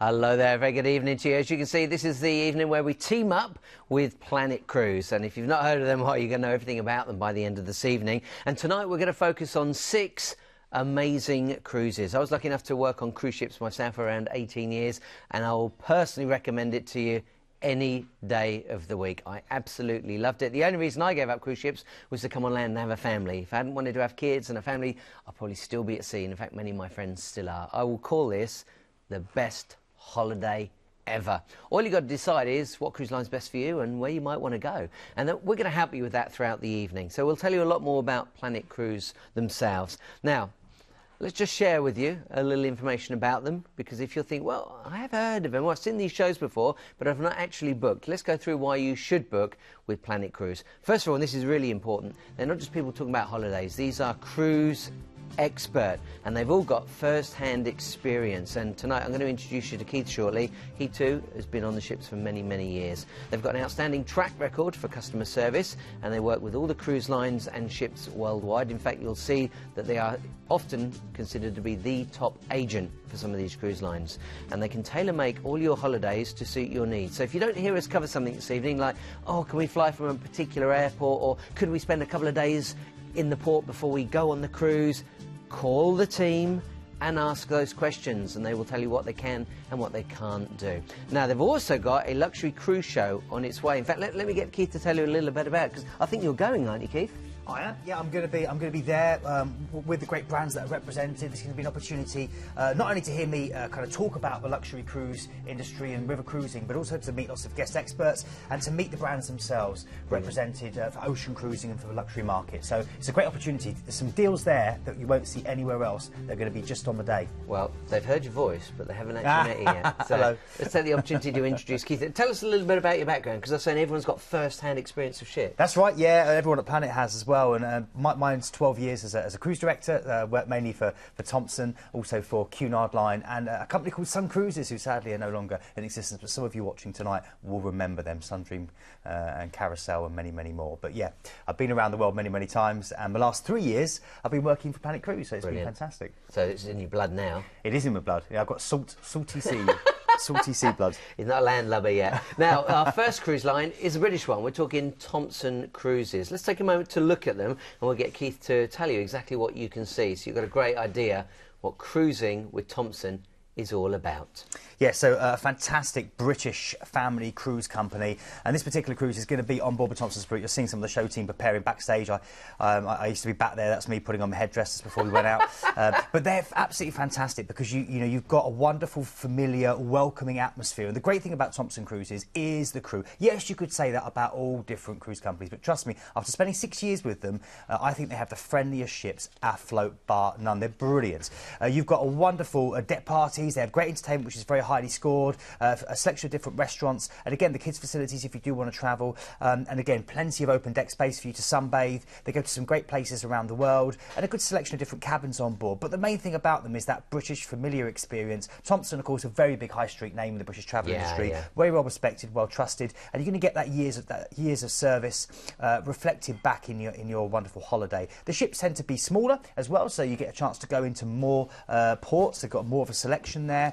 Hello there, very good evening to you. As you can see, this is the evening where we team up with Planet Cruise. And if you've not heard of them, well, you're going to know everything about them by the end of this evening. And tonight we're going to focus on 6 amazing cruises. I was lucky enough to work on cruise ships myself for around 18 years, and I will personally recommend it to you any day of the week. I absolutely loved it. The only reason I gave up cruise ships was to come on land and have a family. If I hadn't wanted to have kids and a family, I'd probably still be at sea. And in fact, many of my friends still are. I will call this the best holiday ever. All you've got to decide is what cruise line's best for you and where you might want to go. And we're going to help you with that throughout the evening. So we'll tell you a lot more about Planet Cruise themselves. Now, let's just share with you a little information about them, because if you'll think, well, I have heard of them, well, I've seen these shows before, but I've not actually booked. Let's go through why you should book with Planet Cruise. First of all, and this is really important, they're not just people talking about holidays. These are cruise expert, and they've all got first-hand experience. And tonight I'm going to introduce you to Keith shortly. He too has been on the ships for many, many years. They've got an outstanding track record for customer service, and they work with all the cruise lines and ships worldwide. In fact, you'll see that they are often considered to be the top agent for some of these cruise lines, and they can tailor-make all your holidays to suit your needs. So if you don't hear us cover something this evening like, oh, can we fly from a particular airport, or could we spend a couple of days in the port before we go on the cruise, call the team and ask those questions, and they will tell you what they can and what they can't do. Now, they've also got a luxury cruise show on its way. In fact, let me get Keith to tell you a little bit about it, because I think you're going, aren't you, Keith? I am. Yeah, I'm going to be there with the great brands that are represented. It's going to be an opportunity not only to hear me kind of talk about the luxury cruise industry and river cruising, but also to meet lots of guest experts and to meet the brands themselves represented for ocean cruising and for the luxury market. So it's a great opportunity. There's some deals there that you won't see anywhere else. They're going to be just on the day. Well, they've heard your voice, but they haven't actually met you yet. So hello. Let's take the opportunity to introduce Keith. Tell us a little bit about your background, because I was saying everyone's got first-hand experience of ships. That's right. Yeah, everyone at Planet has as well. And mine's 12 years as a cruise director, worked mainly for Thomson, also for Cunard Line, and a company called Sun Cruises, who sadly are no longer in existence, but some of you watching tonight will remember them, Sundream and Carousel and many, many more. But yeah, I've been around the world many, many times, and the last 3 years I've been working for Planet Cruise, so it's been fantastic. So it's in your blood now? It is in my blood. Yeah, I've got salty sea. Salty sea blood. He's not a landlubber yet. Now, our first cruise line is a British one. We're talking Thomson Cruises. Let's take a moment to look at them, and we'll get Keith to tell you exactly what you can see, so you've got a great idea what cruising with Thomson is all about. Yeah, so a fantastic British family cruise company, and this particular cruise is going to be on board the Thomson's Spirit. You're seeing some of the show team preparing backstage. I used to be back there. That's me putting on my headdresses before we went out. But they're absolutely fantastic, because you've got a wonderful, familiar, welcoming atmosphere. And the great thing about Thomson Cruises is the crew. Yes, you could say that about all different cruise companies, but trust me, after spending 6 years with them, I think they have the friendliest ships afloat, bar none. They're brilliant. You've got a wonderful deck parties. They have great entertainment, which is very highly scored, a selection of different restaurants, and again, the kids' facilities if you do want to travel, and again, plenty of open deck space for you to sunbathe. They go to some great places around the world, and a good selection of different cabins on board. But the main thing about them is that British familiar experience. Thomson, of course, a very big high street name in the British travel industry, very well respected, well trusted, and you're going to get that years of service reflected back in your wonderful holiday. The ships tend to be smaller as well, so you get a chance to go into more ports. They've got more of a selection there.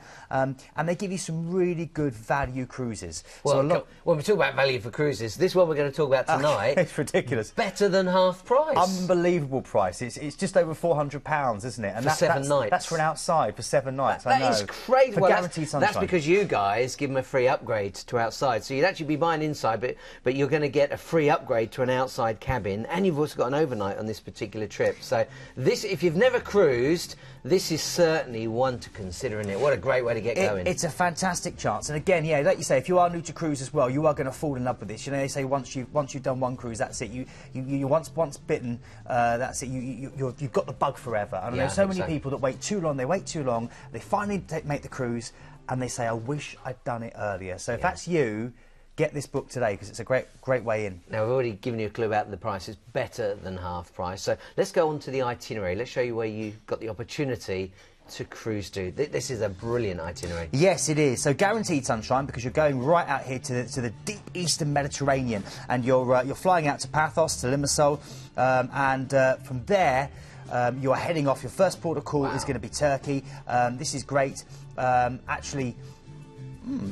And they give you some really good value cruises. Well, so when we talk about value for cruises, this one we're going to talk about tonight, it's ridiculous. Better than half price. Unbelievable price. It's just over £400, isn't it? And for 7 nights. That's for an outside, for 7 nights. That is crazy. For guaranteed sunshine. That's because you guys give them a free upgrade to outside. So you'd actually be buying inside, but you're going to get a free upgrade to an outside cabin, and you've also got an overnight on this particular trip. So this, if you've never cruised, this is certainly one to consider, isn't it? What a great way to get going. It's a fantastic chance, and again, yeah, like you say, if you are new to cruise as well, you are going to fall in love with this. You know, they say once you've done one cruise, that's it. You once bitten, that's it. You've got the bug forever. And I know so many people that wait too long. They wait too long. They finally make the cruise, and they say, "I wish I'd done it earlier." So if that's you, get this book today, because it's a great way in. Now, we've already given you a clue about the price. It's better than half price. So let's go on to the itinerary. Let's show you where you got the opportunity to cruise to. This is a brilliant itinerary. Yes, it is. So guaranteed sunshine, because you're going right out here to the deep eastern Mediterranean, and you're flying out to Paphos, to Limassol, and from there you're heading off. Your first port of call is going to be Turkey. This is great. Actually,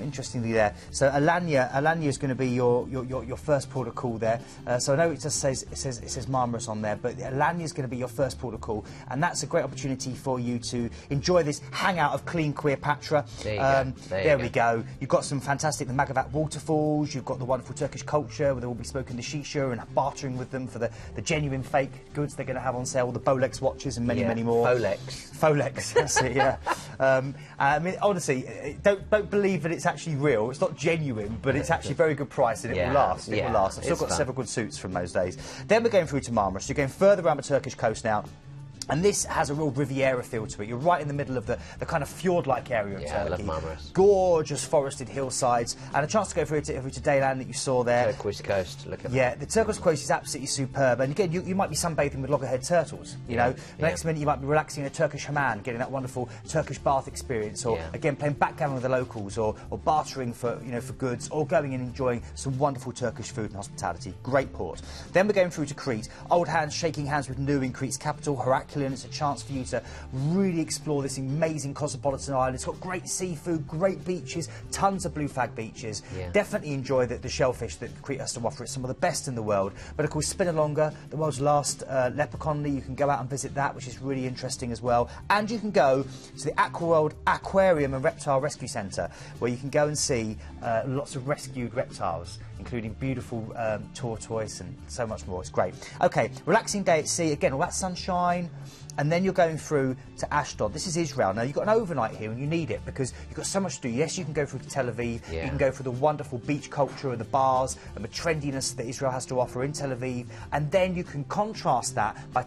Interestingly there. So Alanya is going to be your first port of call there. So I know it just says Marmaris on there, but Alanya is going to be your first port of call, and that's a great opportunity for you to enjoy this hangout of clean Cleopatra. There we go. You've got some fantastic the Magavat waterfalls. You've got the wonderful Turkish culture where they will be smoking the shisha and bartering with them for the genuine fake goods they're going to have on sale. The Bolex watches and many more. Folex. That's it. Yeah. I mean, honestly, don't believe that it's actually real. It's not genuine, but it's actually very good price and it will last. It will last. I've still got several good suits from those days. Then we're going through to Marmaris. You're going further around the Turkish coast now. And this has a real Riviera feel to it. You're right in the middle of the kind of fjord-like area of Turkey. I love Marmaris. Gorgeous forested hillsides. And a chance to go through to Dayland that you saw there. Turquoise coast, look at that. Yeah, the turquoise coast is absolutely superb. And again, you might be sunbathing with loggerhead turtles, you know. The next minute you might be relaxing in a Turkish hammam, getting that wonderful Turkish bath experience. Or, again, playing backgammon with the locals. Or bartering for goods. Or going and enjoying some wonderful Turkish food and hospitality. Great port. Then we're going through to Crete. Old hands shaking hands with new in Crete's capital, Heraclion. It's a chance for you to really explore this amazing cosmopolitan island. It's got great seafood, great beaches, tons of blue flag beaches. Definitely enjoy the shellfish that Crete has to offer. It's some of the best in the world. But of course, Spinalonga, the world's last leper colony, you can go out and visit that, which is really interesting as well. And you can go to the Aquaworld Aquarium and Reptile Rescue Centre, where you can go and see lots of rescued reptiles, including beautiful tortoise and so much more. It's great. Okay, relaxing day at sea. Again, all that sunshine. And then you're going through to Ashdod. This is Israel. Now, you've got an overnight here and you need it because you've got so much to do. Yes, you can go through to Tel Aviv. You can go through the wonderful beach culture and the bars and the trendiness that Israel has to offer in Tel Aviv. And then you can contrast that by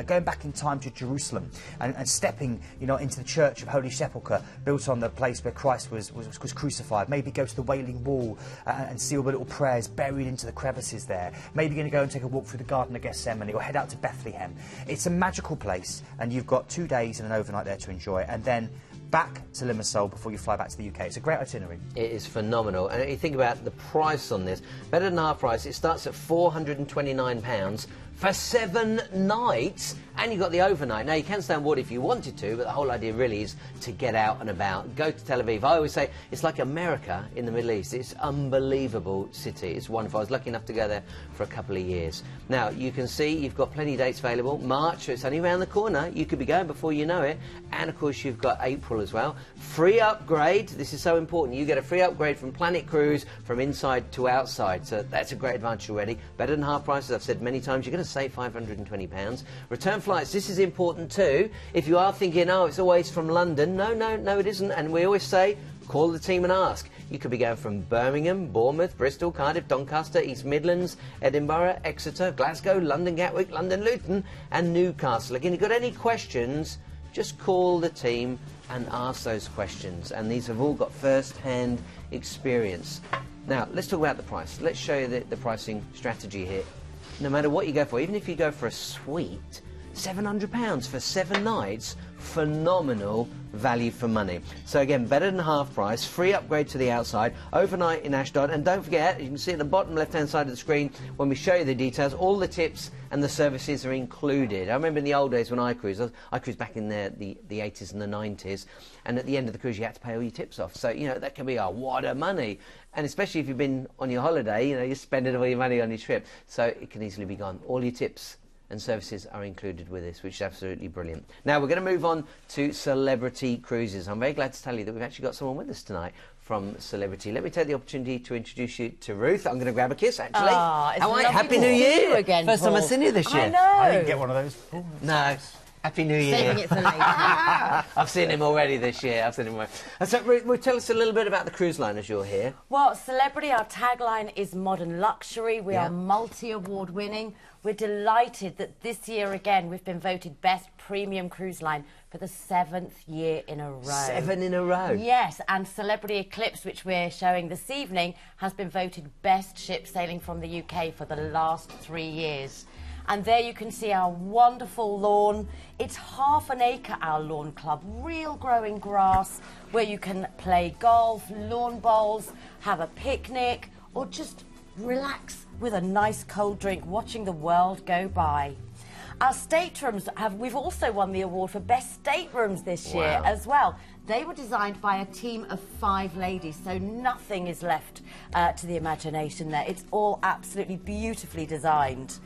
going back in time to Jerusalem and stepping, into the Church of Holy Sepulchre, built on the place where Christ was crucified. Maybe go to the Wailing Wall and see all the little prayers buried into the crevices there. Maybe you're going to go and take a walk through the Garden of Gethsemane or head out to Bethlehem. It's a magical place. And you've got 2 days and an overnight there to enjoy, and then back to Limassol before you fly back to the UK. It's a great itinerary. It is phenomenal. And you think about the price on this, better than half price. It starts at £429 for 7 nights, and you've got the overnight. Now, you can stay on board if you wanted to, but the whole idea really is to get out and about, go to Tel Aviv. I always say it's like America in the Middle East. It's an unbelievable city. It's wonderful. I was lucky enough to go there for a couple of years. Now, you can see you've got plenty of dates available. March, so it's only around the corner. You could be going before you know it. And, of course, you've got April as well. Free upgrade. This is so important. You get a free upgrade from Planet Cruise from inside to outside. So that's a great advantage already. Better than half price, as I've said many times. You're going to save £520. Return flights, this is important too. If you are thinking, oh, it's always from London, no, it isn't. And we always say, call the team and ask. You could be going from Birmingham, Bournemouth, Bristol, Cardiff, Doncaster, East Midlands, Edinburgh, Exeter, Glasgow, London Gatwick, London Luton and Newcastle. Again, if you've got any questions, just call the team and ask those questions. And these have all got first-hand experience. Now, let's talk about the price. Let's show you the pricing strategy here. No matter what you go for, even if you go for a suite, £700 for 7 nights, phenomenal value for money. So again, better than half price, free upgrade to the outside, overnight in Ashdod, and don't forget, you can see at the bottom left-hand side of the screen, when we show you the details, all the tips and the services are included. I remember in the old days when I cruised back in the 80s and the 90s, and at the end of the cruise you had to pay all your tips off. So, that can be a wad of money. And especially if you've been on your holiday, you're spending all your money on your trip. So it can easily be gone. All your tips and services are included with this, which is absolutely brilliant. Now we're going to move on to Celebrity Cruises. I'm very glad to tell you that we've actually got someone with us tonight from Celebrity. Let me take the opportunity to introduce you to Ruth. I'm going to grab a kiss, actually. How are you? Happy New Year! Again, First time I've seen you this year. I know. I didn't get one of those. Oh, no. Happy New Year. Saving it for later. I've seen him already this year. So, Ruth, tell us a little bit about the cruise line as you're here. Well, Celebrity, our tagline is modern luxury. We are multi-award winning. We're delighted that this year again we've been voted best premium cruise line for the 7th year in a row. 7 in a row? Yes, and Celebrity Eclipse, which we're showing this evening, has been voted best ship sailing from the UK for the last 3 years. And there you can see our wonderful lawn. It's half an acre, our lawn club, real growing grass, where you can play golf, lawn bowls, have a picnic, or just relax with a nice cold drink watching the world go by. Our staterooms we've also won the award for best staterooms this year as well. They were designed by a team of 5 ladies, so nothing is left to the imagination there. It's all absolutely beautifully designed.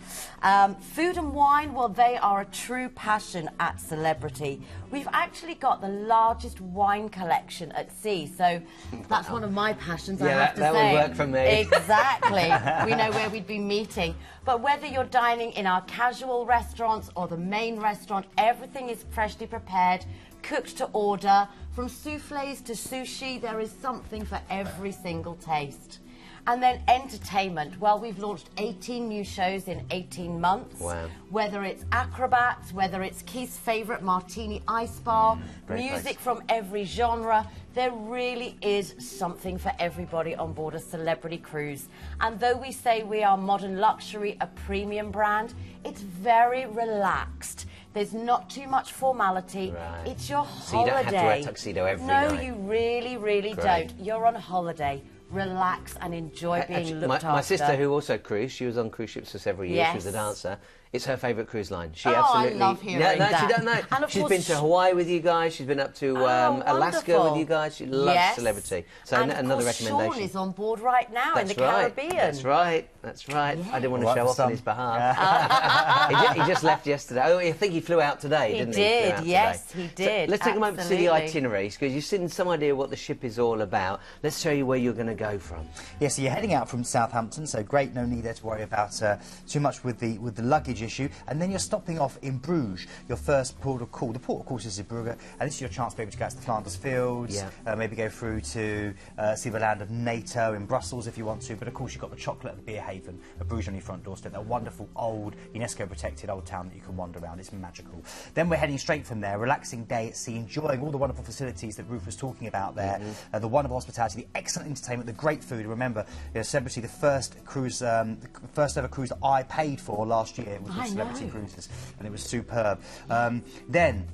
Food and wine, well, they are a true passion at Celebrity. We've actually got the largest wine collection at sea, so that's one of my passions, I have to say. Yeah, that would work for me. Exactly. We know where we'd be meeting. But whether you're dining in our casual restaurants or the main restaurant, everything is freshly prepared, cooked to order. From soufflés to sushi, there is something for every single taste. And then entertainment. Well, we've launched 18 new shows in 18 months. Wow. Whether it's acrobats, whether it's Keith's favourite Martini Ice Bar, music from every genre, there really is something for everybody on board a Celebrity cruise. And though we say we are modern luxury, a premium brand, it's very relaxed. There's not too much formality. Right. It's your holiday. So you don't have to wear a tuxedo every night? No, you really don't. You're on holiday. Relax and enjoy being looked after. My sister, who also cruised, she was on cruise ships for several years. Yes. She was a dancer. It's her favourite cruise line. She absolutely. I love hearing that. She don't know. And she's been to Hawaii with you guys. She's been up to Alaska with you guys. She loves Celebrity. So and another recommendation. Sean is on board right now in the Caribbean. That's right. That's right. Yeah. I didn't want to show off on his behalf. he just left yesterday. Oh, I think he flew out today, didn't he? He did. Yes, he did. So let's take a moment to see the itineraries, because you've seen some idea what the ship is all about. Let's show you where you're going to go from. Yeah, so you're heading out from Southampton, so great, no need there to worry about too much with the luggage issue. And then you're stopping off in Bruges, your first port of call. The port, of course, is Zeebrugge, and this is your chance to be able to go out to the Flanders Fields, maybe go through to see the land of NATO in Brussels if you want to. But of course, you've got the chocolate and the beer haven of Bruges on your front doorstep. That wonderful old UNESCO-protected old town that you can wander around. It's magical. Then we're heading straight from there, relaxing day at sea, enjoying all the wonderful facilities that Ruth was talking about there, the wonderful hospitality, the excellent entertainment, the great food. Remember, Celebrity, the first cruise, the first ever cruise that I paid for last year was with Celebrity Cruises, and it was superb. Then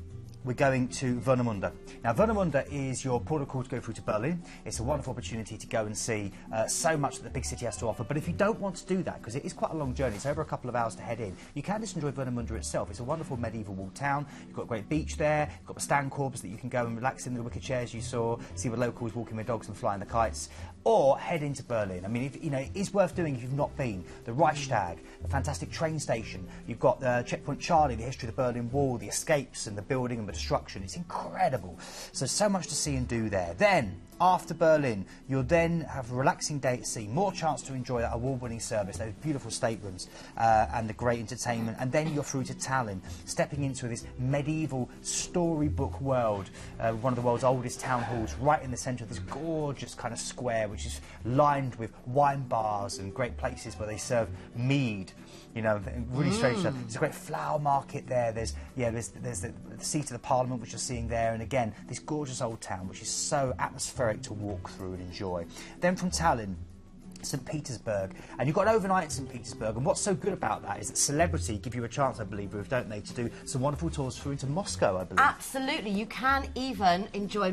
we're going to Warnemünde. Now, Warnemünde is your port of call to go through to Berlin. It's a wonderful opportunity to go and see so much that the big city has to offer. But if you don't want to do that, because it is quite a long journey, it's over a couple of hours to head in, you can just enjoy Warnemünde itself. It's a wonderful medieval walled town. You've got a great beach there. You've got the Stankorbs that you can go and relax in, the wicker chairs you saw, see the locals walking their dogs and flying the kites. Or head into Berlin. I mean, if, you know, it is worth doing if you've not been. The Reichstag, the fantastic train station. You've got Checkpoint Charlie, the history of the Berlin Wall, the escapes and the building and the destruction. It's incredible. So much to see and do there. Then, after Berlin, you'll then have a relaxing day at sea, more chance to enjoy that award-winning service, those beautiful staterooms and the great entertainment, and then you're through to Tallinn, stepping into this medieval storybook world, one of the world's oldest town halls, right in the centre of this gorgeous kind of square, which is lined with wine bars and great places where they serve mead. You know, really strange stuff. There's a great flower market there. There's the seat of the Parliament, which you're seeing there, and again, this gorgeous old town, which is so atmospheric to walk through and enjoy. Then from Tallinn, St. Petersburg, and you've got an overnight in St. Petersburg, and what's so good about that is that Celebrity give you a chance, I believe, Ruth, don't they, to do some wonderful tours through into Moscow, I believe. Absolutely. You can even enjoy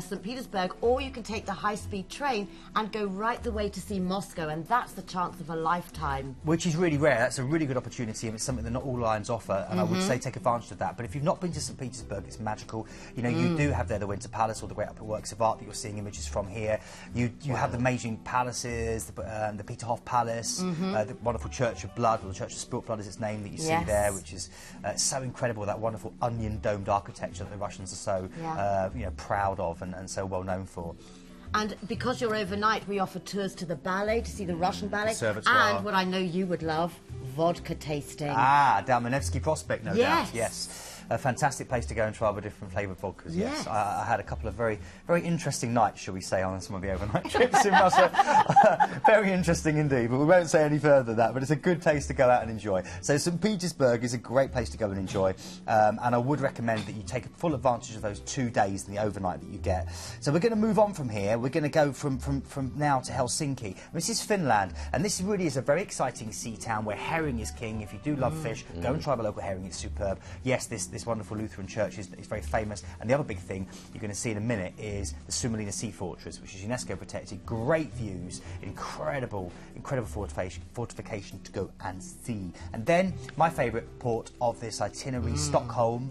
St. Petersburg, or you can take the high-speed train and go right the way to see Moscow, and that's the chance of a lifetime. Which is really rare. That's a really good opportunity, and it's something that not all lines offer, and I would say take advantage of that. But if you've not been to St. Petersburg, it's magical. You know, you do have there the Winter Palace, all the great upper works of art that you're seeing images from here. You have the amazing palaces, the Peterhof Palace, the wonderful Church of Blood, or the Church of Spilt Blood is its name, that you see there, which is so incredible, that wonderful onion-domed architecture that the Russians are so you know, proud of and so well known for. And because you're overnight, we offer tours to the ballet, to see the Russian ballet, and what I know you would love, vodka tasting. Ah, down the Nevsky Prospect, no doubt, Yes. yes. A fantastic place to go and try the different flavoured vodkas, yes. I had a couple of very, very interesting nights, shall we say, on some of the overnight trips in Russia. Very interesting indeed, but we won't say any further than that, but it's a good place to go out and enjoy. So St. Petersburg is a great place to go and enjoy, and I would recommend that you take full advantage of those 2 days and the overnight that you get. So we're going to move on from here. We're going to go from now to Helsinki. This is Finland, and this really is a very exciting sea town where herring is king. If you do love fish, go and try the local herring, it's superb. Yes, this this wonderful Lutheran church is very famous. And the other big thing you're going to see in a minute is the Summelina Sea Fortress, which is UNESCO protected. Great views, incredible fortification to go and see. And then my favourite port of this itinerary, Stockholm,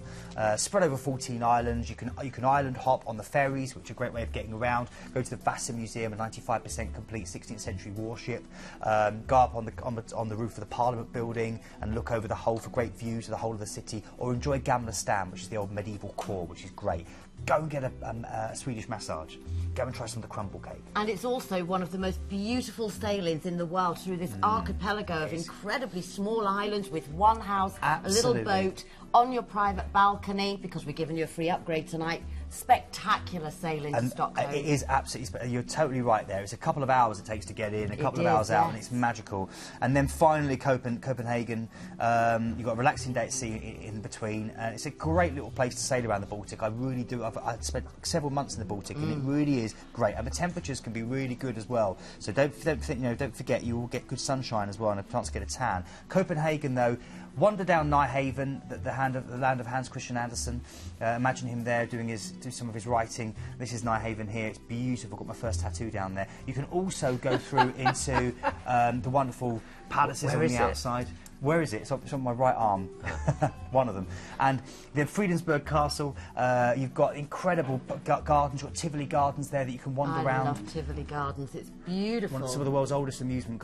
spread over 14 islands. You can island hop on the ferries, which are a great way of getting around. Go to the Vasa Museum, a 95% complete 16th century warship. Go up on the roof of the Parliament building and look over the whole for great views of the whole of the city. Or enjoy Gamla Stan, which is the old medieval core, which is great. Go and get a Swedish massage. Go and try some of the crumble cake. And it's also one of the most beautiful sailings in the world through this archipelago of incredibly small islands with one house, Absolutely. a little boat, on your private balcony, because we're giving you a free upgrade tonight. Spectacular sailing to Stockholm. It is absolutely, you're totally right there. It's a couple of hours it takes to get in, a couple of hours out, and it's magical. And then finally Copenhagen, you've got a relaxing day at sea in between, and it's a great little place to sail around the Baltic. I really do. I've spent several months in the Baltic, and it really is great. And the temperatures can be really good as well. So don't forget, you will get good sunshine as well, and a chance to get a tan. Copenhagen, though, wander down Nijhaven, the land of Hans Christian Andersen. Imagine him there doing some of his writing. This is Nijhaven here. It's beautiful. Got my first tattoo down there. You can also go through into the wonderful palaces on the outside. Where is it? It's on my right arm, one of them. And the Fredensborg Castle, you've got incredible gardens. You've got Tivoli Gardens there that you can wander around. I love Tivoli Gardens. It's beautiful. Some of the world's oldest amusement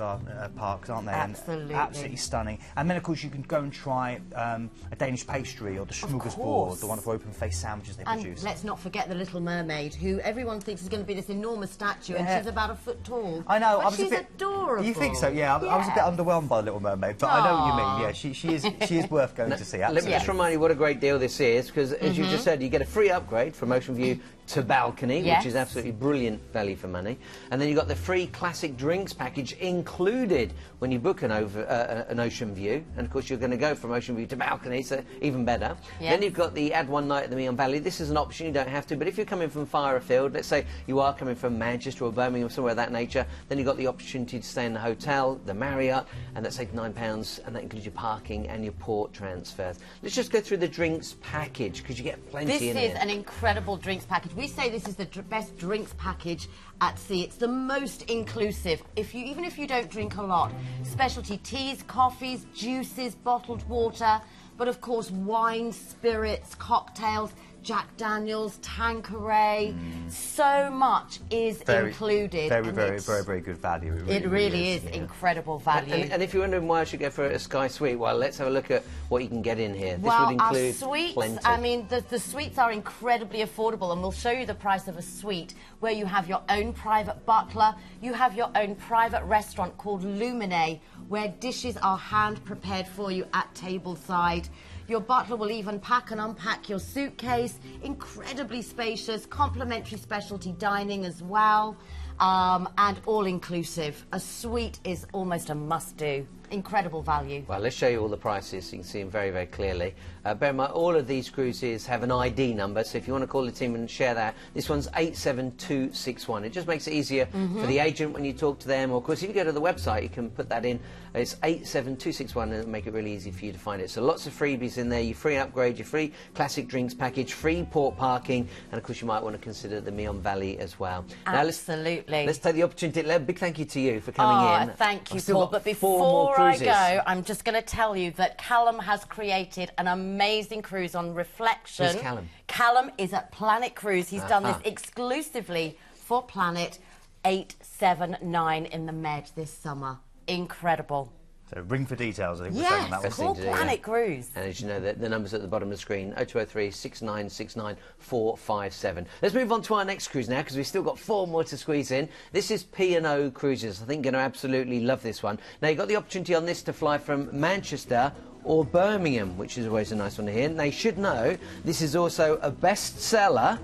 parks, aren't they? Absolutely. And absolutely stunning. And then, of course, you can go and try a Danish pastry or the smorgasbord, the wonderful open-faced sandwiches they produce. And let's not forget the Little Mermaid, who everyone thinks is going to be this enormous statue, and she's about 1 foot tall. I know. But she's adorable. You think so? Yeah. I was a bit underwhelmed by the Little Mermaid, but I know what you mean. Yeah, she is worth going to see. Absolutely. Let me just remind you what a great deal this is, because as you just said, you get a free upgrade from Ocean View to balcony, which is absolutely brilliant value for money. And then you've got the free classic drinks package included when you book an Ocean View. And of course, you're going to go from Ocean View to balcony, so even better. Yes. Then you've got the add one night at the Meon Valley. This is an option, you don't have to, but if you're coming from far afield, let's say you are coming from Manchester or Birmingham or somewhere of that nature, then you've got the opportunity to stay in the hotel, the Marriott, and that's £89, and that includes your parking and your port transfers. Let's just go through the drinks package, because you get plenty in here. This is an incredible drinks package. We say this is the best drinks package at sea. It's the most inclusive. Even if you don't drink a lot, specialty teas, coffees, juices, bottled water, but of course wine, spirits, cocktails, Jack Daniels, Tanqueray, so much is included. Very good value. It really is incredible value. And if you're wondering why I should go for a Sky Suite, well, let's have a look at what you can get in here. Well, this would include our suites, plenty. I mean, the suites are incredibly affordable, and we'll show you the price of a suite where you have your own private butler, you have your own private restaurant called Lumine, where dishes are hand-prepared for you at tableside. Your butler will even pack and unpack your suitcase. Incredibly spacious, complimentary specialty dining as well, and all-inclusive. A suite is almost a must-do. Incredible value. Well, let's show you all the prices so you can see them very, very clearly. Bear in mind, all of these cruises have an ID number, so if you want to call the team and share that, this one's 87261. It just makes it easier for the agent when you talk to them, or of course if you go to the website you can put that in. It's 87261 and it'll make it really easy for you to find it. So lots of freebies in there, your free upgrade, your free classic drinks package, free port parking, and of course you might want to consider the Meon Valley as well. Absolutely. Now let's take the opportunity. Big thank you to you for coming in. Thank you, Paul. But before I go, I'm just going to tell you that Callum has created an amazing cruise on Reflection. Who's Callum? Callum is at Planet Cruise. He's done this exclusively for Planet 879 in the Med this summer. Incredible. So ring for details, I think we're saying on that one. Call Planet Cruise. And as you know, the numbers at the bottom of the screen, 0203 6969 457. Let's move on to our next cruise now, because we've still got 4 more to squeeze in. This is P&O Cruises. I think you're going to absolutely love this one. Now, you've got the opportunity on this to fly from Manchester or Birmingham, which is always a nice one to hear. And they should know this is also a bestseller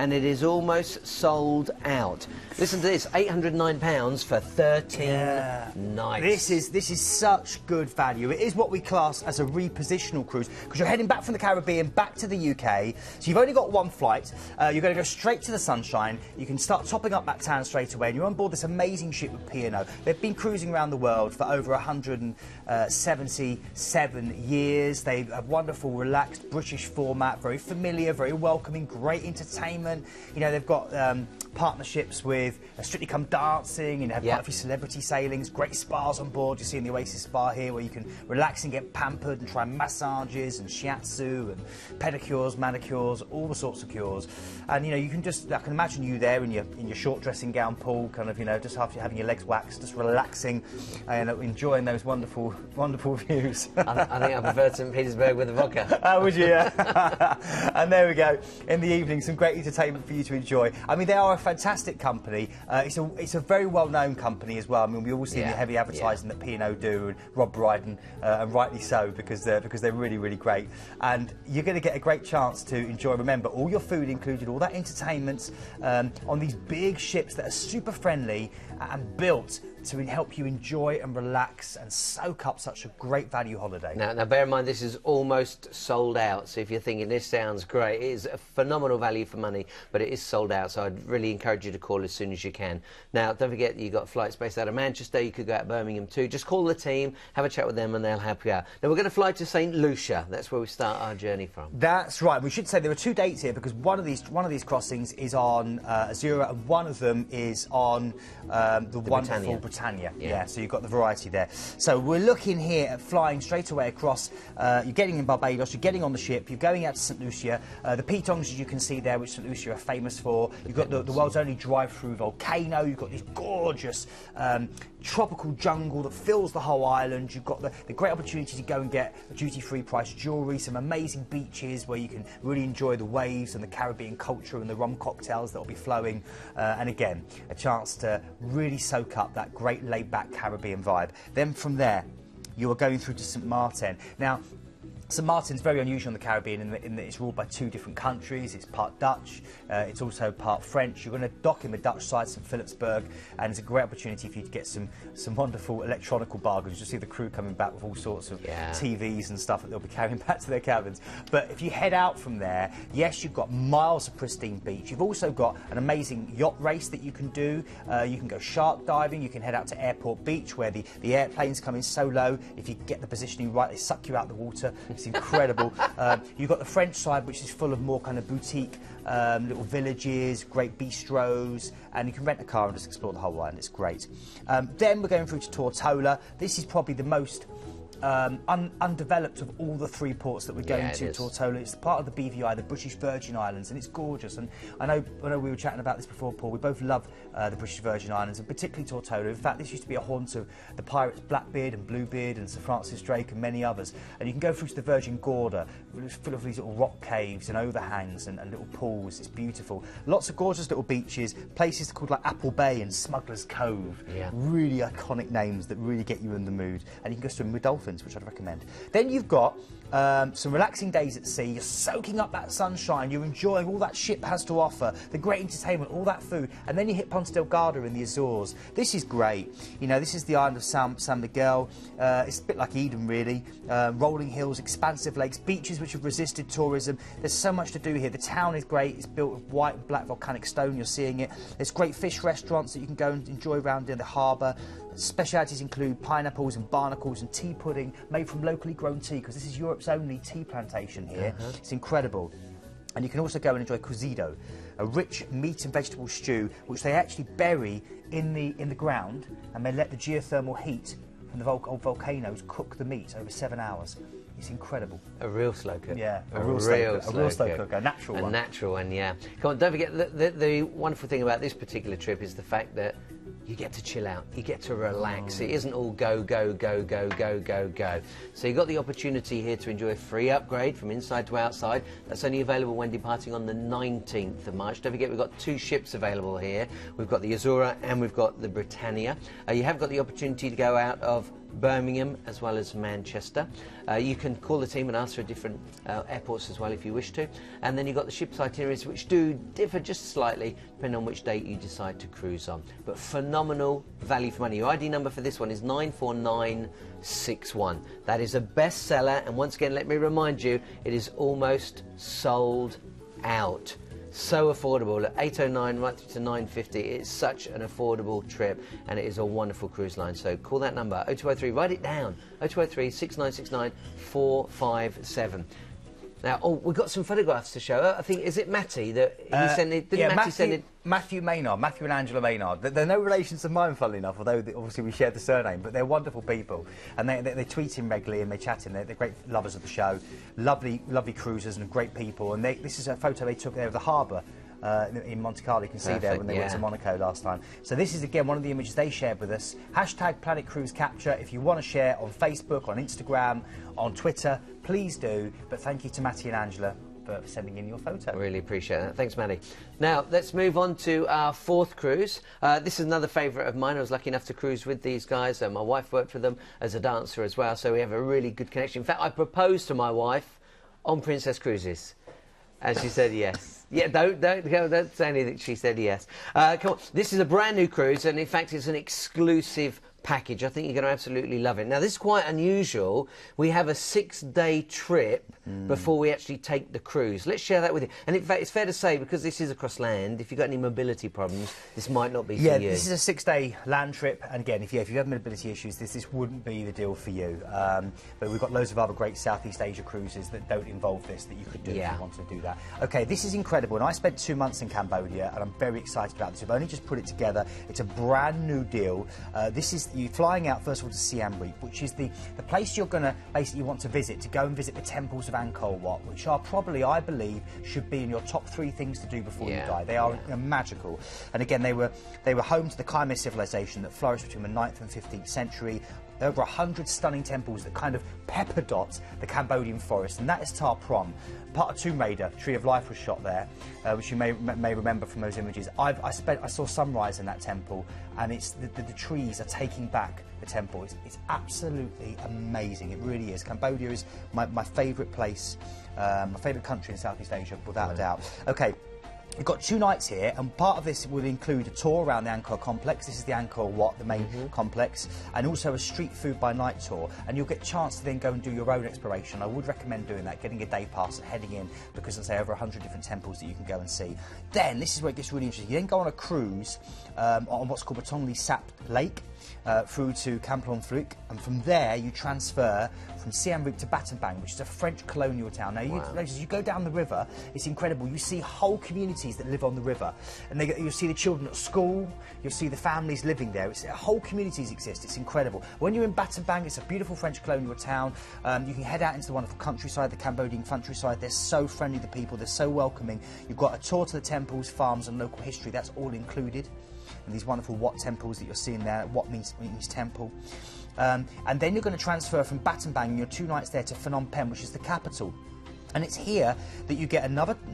and it is almost sold out. Listen to this, £809 for 13 nights. This is such good value. It is what we class as a repositional cruise, because you're heading back from the Caribbean back to the UK, so you've only got one flight. You're going to go straight to the sunshine. You can start topping up that tan straight away, and you're on board this amazing ship with P&O. They've been cruising around the world for over 177 years. They have wonderful, relaxed British format, very familiar, very welcoming, great entertainment. You know, they've got partnerships with Strictly Come Dancing, and have quite a few celebrity sailings, great spas on board. You see in the Oasis Spa here, where you can relax and get pampered and try massages and shiatsu and pedicures, manicures, all the sorts of cures. And you know, you can just, I can imagine you there in your short dressing gown pool, kind of, you know, just after having your legs waxed, just relaxing and enjoying those wonderful views. I think I prefer St. Petersburg with the vodka. Would you? Yeah. And there we go. In the evening, some great entertainment for you to enjoy. I mean, they are a fantastic company. It's a very well-known company as well. I mean, we all see the heavy advertising that P&O do, and Rob Brydon, and rightly so, because they're really, really great. And you're going to get a great chance to enjoy. Remember, all your food included, all that entertainment on these big ships that are super friendly and built to help you enjoy and relax and soak up such a great value holiday. Now bear in mind, this is almost sold out, so if you're thinking this sounds great, it is a phenomenal value for money, but it is sold out, so I'd really encourage you to call as soon as you can. Now, don't forget you've got flights based out of Manchester. You could go out to Birmingham too. Just call the team, have a chat with them, and they'll help you out. Now, we're going to fly to St. Lucia. That's where we start our journey from. That's right. We should say there are two dates here, because one of these crossings is on Azura, and one of them is on the wonderful Britannia. Yeah, so you've got the variety there. So we're looking here at flying straight away across. You're getting in Barbados, you're getting on the ship, you're going out to St. Lucia. The Pitongs, as you can see there, which St. Lucia are famous for. You've got the world's only drive-through volcano. You've got this gorgeous tropical jungle that fills the whole island. You've got the great opportunity to go and get duty-free price jewellery, some amazing beaches where you can really enjoy the waves and the Caribbean culture and the rum cocktails that will be flowing. And again, a chance to really soak up that great laid-back Caribbean vibe. Then from there, you are going through to St. Martin. Now, St. Martin's very unusual in the Caribbean in that it's ruled by two different countries. It's part Dutch, it's also part French. You're going to dock in the Dutch side, St. Philipsburg, and it's a great opportunity for you to get some wonderful electronical bargains. You'll see the crew coming back with all sorts of TVs and stuff that they'll be carrying back to their cabins. But if you head out from there, yes, you've got miles of pristine beach. You've also got an amazing yacht race that you can do. You can go shark diving. You can head out to Airport Beach, where the airplanes come in so low. If you get the positioning right, they suck you out the water. It's incredible. You've got the French side, which is full of more kind of boutique little villages, great bistros, and you can rent a car and just explore the whole island. It's great. Then we're going through to Tortola. This is probably the most undeveloped of all the three ports that we're going to. Tortola, it's part of the BVI, the British Virgin Islands, and it's gorgeous. And I know we were chatting about this before, Paul. We both love the British Virgin Islands, and particularly Tortola. In fact, this used to be a haunt of the pirates Blackbeard and Bluebeard and Sir Francis Drake and many others. And you can go through to the Virgin Gorda, full of these little rock caves and overhangs and little pools. It's beautiful. Lots of gorgeous little beaches, places called like Apple Bay and Smuggler's Cove. Really iconic names that really get you in the mood. And you can go swim with dolphins, which I'd recommend. Then you've got some relaxing days at sea. You're soaking up that sunshine. You're enjoying all that ship has to offer, the great entertainment, all that food. And then you hit Ponta Delgada in the Azores. This is great. You know, this is the island of San Miguel. It's a bit like Eden, really. Rolling hills, expansive lakes, beaches which have resisted tourism. There's so much to do here. The town is great. It's built of white and black volcanic stone. You're seeing it. There's great fish restaurants that you can go and enjoy around in the harbour. Specialities include pineapples and barnacles and tea pudding made from locally grown tea, because this is Europe's only tea plantation here. It's incredible. And you can also go and enjoy cozido, a rich meat and vegetable stew which they actually bury in the ground, and they let the geothermal heat from the old volcanoes cook the meat over 7 hours. It's incredible. A real slow cook. Yeah, a real slow cook, a natural one. A natural one, yeah. Come on, don't forget, the wonderful thing about this particular trip is the fact that you get to chill out, you get to relax. It isn't all go, go, go, go, go, go, go. So you've got the opportunity here to enjoy a free upgrade from inside to outside. That's only available when departing on the 19th of March. Don't forget, we've got two ships available here. We've got the Azura and we've got the Britannia. You have got the opportunity to go out of Birmingham as well as Manchester. You can call the team and ask for different airports as well if you wish to. And then you've got the ship's itineraries, which do differ just slightly depending on which date you decide to cruise on. But phenomenal value for money. Your ID number for this one is 94961. That is a bestseller, and once again, let me remind you, it is almost sold out. So affordable, at 809 right through to 950. It's such an affordable trip, and it is a wonderful cruise line. So call that number, 0203, write it down, 0203 6969 457. Now, we've got some photographs to show. I think, is it Matty that he sent it? Didn't Matty send it? Matthew Maynard, Matthew and Angela Maynard. They're no relations of mine, funnily enough, although obviously we share the surname, but they're wonderful people. And they tweet him regularly and they chat him. They're great lovers of the show, lovely cruisers and great people. And this is a photo they took there of the harbour in Monte Carlo. You can see there when they went to Monaco last time. So this is, again, one of the images they shared with us. Hashtag Planet Cruise Capture. If you want to share on Facebook, on Instagram, on Twitter, please do. But thank you to Matty and Angela for sending in your photo. Really appreciate that. Thanks, Maddie. Now, let's move on to our fourth cruise. This is another favourite of mine. I was lucky enough to cruise with these guys. My wife worked for them as a dancer as well, so we have a really good connection. In fact, I proposed to my wife on Princess Cruises, and she said yes. Yeah, don't say anything. She said yes. Come on. This is a brand new cruise, and in fact, it's an exclusive package. I think you're going to absolutely love it. Now, this is quite unusual. We have a 6-day trip before we actually take the cruise. Let's share that with you. And in fact, it's fair to say, because this is across land, if you've got any mobility problems, this might not be for you. Yeah, this is a 6-day land trip. And again, if you have mobility issues, this wouldn't be the deal for you. But we've got loads of other great Southeast Asia cruises that don't involve this that you could do if you want to do that. OK, this is incredible. And I spent 2 months in Cambodia, and I'm very excited about this. We've only just put it together. It's a brand new deal. This is you're flying out, first of all, to Siem Reap, which is the place you're going to basically want to visit, to go and visit the temples of Angkor Wat, which are probably, I believe, should be in your top 3 things to do before you die. They are magical. And again, they were home to the Khmer civilization that flourished between the 9th and 15th century. Over 100 stunning temples that kind of pepper dot the Cambodian forest, and that is Ta Prohm. Part of Tomb Raider, Tree of Life was shot there, which you may remember from those images. I saw sunrise in that temple, and it's the trees are taking back the temple. It's absolutely amazing. It really is. Cambodia is my favourite place, my favourite country in Southeast Asia, without a doubt. Okay. We've got 2 nights here, and part of this will include a tour around the Angkor complex. This is the Angkor Wat, the main complex, and also a street food by night tour. And you'll get a chance to then go and do your own exploration. I would recommend doing that, getting a day pass and heading in, because there's over 100 different temples that you can go and see. Then, this is where it gets really interesting. You then go on a cruise on what's called Batonglei Sap Lake, through to Kampong Phluc, and from there you transfer from Siem Reap to Battambang, which is a French colonial town. Now, you go down the river, it's incredible. You see whole communities that live on the river, and you'll see the children at school, you'll see the families living there. Whole communities exist. It's incredible. When you're in Battambang, it's a beautiful French colonial town. You can head out into the wonderful countryside, the Cambodian countryside. They're so friendly, the people. They're so welcoming. You've got a tour to the temples, farms, and local history. That's all included. And these wonderful Wat temples that you're seeing there. Wat means temple. And then you're going to transfer from Battambang in your 2 nights there to Phnom Penh, which is the capital. And it's here that you get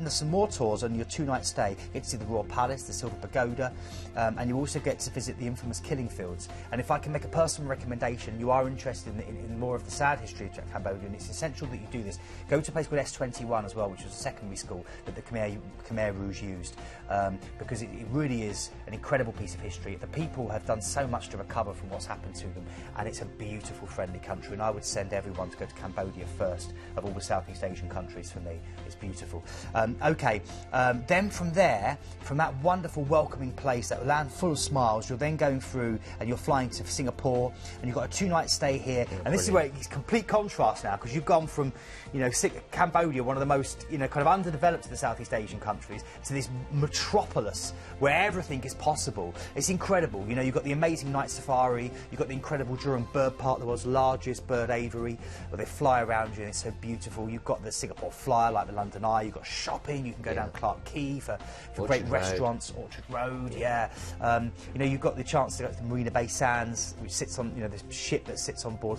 some more tours on your 2-night stay. You get to see the Royal Palace, the Silver Pagoda, and you also get to visit the infamous killing fields. And if I can make a personal recommendation, you are interested in more of the sad history of Cambodia, and it's essential that you do this. Go to a place called S21 as well, which was a secondary school that the Khmer Rouge used, because it really is an incredible piece of history. The people have done so much to recover from what's happened to them, and it's a beautiful, friendly country, and I would send everyone to go to Cambodia first of all the Southeast Asian countries. For me, it's beautiful. Then from there, from that wonderful welcoming place, that land full of smiles, you're then going through and you're flying to Singapore, and you've got a 2-night stay here. And this is where it's complete contrast now, because you've gone from, Cambodia, one of the most, kind of underdeveloped of the Southeast Asian countries, to this metropolis where everything is possible. It's incredible. You've got the amazing night safari, you've got the incredible Jurong Bird Park, the world's largest bird aviary, where they fly around you and it's so beautiful. You've got the Singapore or flyer like the London Eye. You've got shopping. You can go down Clark Quay for great restaurants. Orchard Road, you know, you've got the chance to go to the Marina Bay Sands, which sits on, you know, this ship that sits on board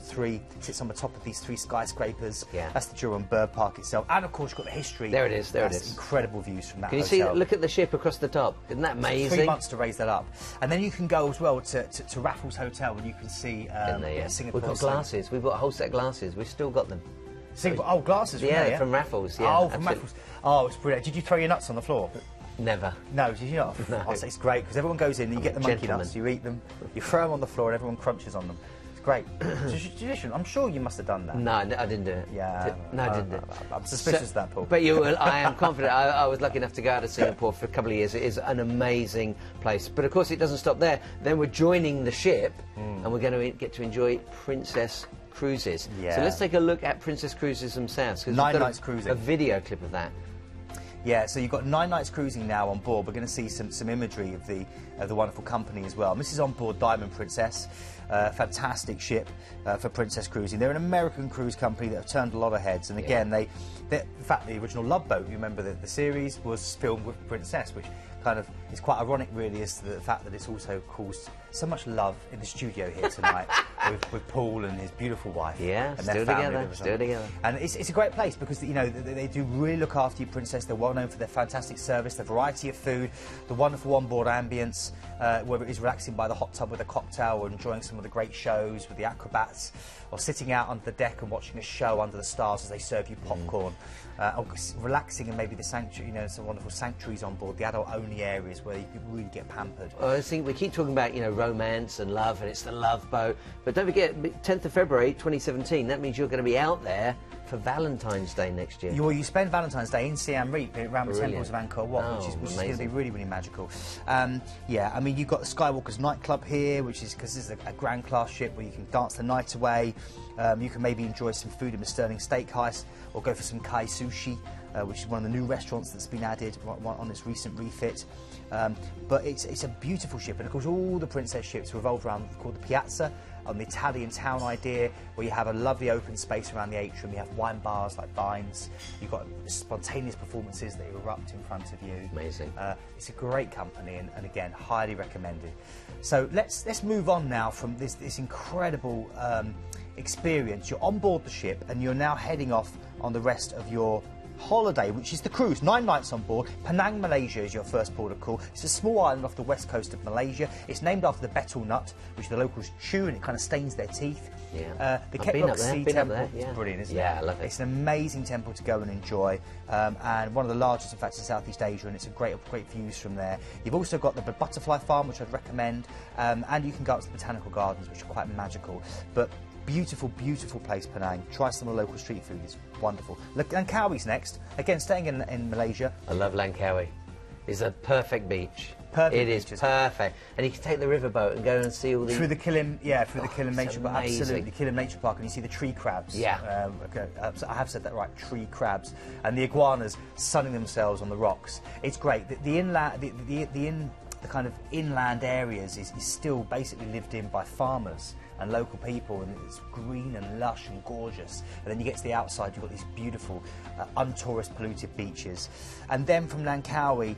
sits on the top of these 3 skyscrapers. Yeah. That's the Durham Bird Park itself. And of course, you've got the history. There it is, there it is. Incredible views from that Can you hotel. see, look at the ship across the top. Isn't that amazing? 3 months to raise that up. And then you can go as well to Raffles Hotel, and you can see Singapore. We've got glasses. We've got a whole set of glasses. We've still got them. Oh, glasses from there, from Raffles. Yeah, oh, from Raffles. Oh, it's brilliant. Did you throw your nuts on the floor? Never. No, did you not? No. Oh, so it's great because everyone goes in and you get the monkey nuts, you eat them, you throw them on the floor, and everyone crunches on them. It's great. It's a tradition. I'm sure you must have done that. No, I didn't do it. Yeah. No, I didn't do it. I'm suspicious of that, Paul. But I am confident. I was lucky enough to go out to Singapore for a couple of years. It is an amazing place. But of course, it doesn't stop there. Then we're joining the ship, and we're going to get to enjoy Princess Cruises. Yeah. So let's take a look at Princess Cruises themselves. 9 nights cruising. A video clip of that. Yeah, so you've got 9 nights cruising now on board. We're going to see some imagery of the wonderful company as well. And this is on board Diamond Princess, fantastic ship for Princess Cruising. They're an American cruise company that have turned a lot of heads. And again, in fact, the original Love Boat, you remember that the series was filmed with Princess, which kind of is quite ironic, really, as to the fact that it's also caused so much love in the studio here tonight with Paul and his beautiful wife. Yeah, and still together, still together. And it's a great place because, you know, they do really look after you, Princess. They're well known for their fantastic service, the variety of food, the wonderful onboard ambience, whether it is relaxing by the hot tub with a cocktail or enjoying some of the great shows with the acrobats, or sitting out on the deck and watching a show under the stars as they serve you popcorn, or relaxing in maybe the sanctuary, you know, some wonderful sanctuaries on board, the adult-only areas where you can really get pampered. I think we keep talking about, you know, romance and love, and it's the Love Boat. But don't forget, 10th of February 2017, that means you're going to be out there for Valentine's Day next year. You spend Valentine's Day in Siam Reap around the temples of Angkor Wat, which is going to be really, really magical. Yeah, I mean, you've got the Skywalker's nightclub here, which is because this is a grand class ship where you can dance the night away. You can maybe enjoy some food in the Sterling Steakhouse, or go for some Kai Sushi, which is one of the new restaurants that's been added on its recent refit. But it's a beautiful ship, and of course all the Princess ships revolve around what's called the Piazza, on the Italian town idea, where you have a lovely open space around the atrium. You have wine bars like Vines. You've got spontaneous performances that erupt in front of you. Amazing. It's a great company, and again, highly recommended. So let's move on now from this incredible experience. You're on board the ship, and you're now heading off on the rest of your holiday, which is the cruise. 9 nights on board. Penang, Malaysia is your first port of call. It's a small island off the west coast of Malaysia. It's named after the betel nut, which the locals chew, and it kind of stains their teeth. Yeah. The Ketlok Sea Temple. Yeah. It's brilliant, isn't it? Yeah, I love it. It's an amazing temple to go and enjoy, and one of the largest, in fact, in Southeast Asia, and it's a great views from there. You've also got the butterfly farm, which I'd recommend, and you can go up to the botanical gardens, which are quite magical. But beautiful, beautiful place, Penang. Try some of the local street food. It's wonderful. Look, Langkawi's next. Again, staying in Malaysia. I love Langkawi. It's a perfect beach. Perfect it is perfect. And you can take the riverboat and go and see all the... Through the Kilim, through the Kilim Nature Park. amazing. Absolutely, Kilim Nature Park, and you see the tree crabs. Yeah. I have said that right, tree crabs. And the iguanas sunning themselves on the rocks. It's great. The kind of inland areas is still basically lived in by farmers and local people, and it's green and lush and gorgeous. And then you get to the outside, you've got these beautiful, untourist polluted beaches. And then from Langkawi,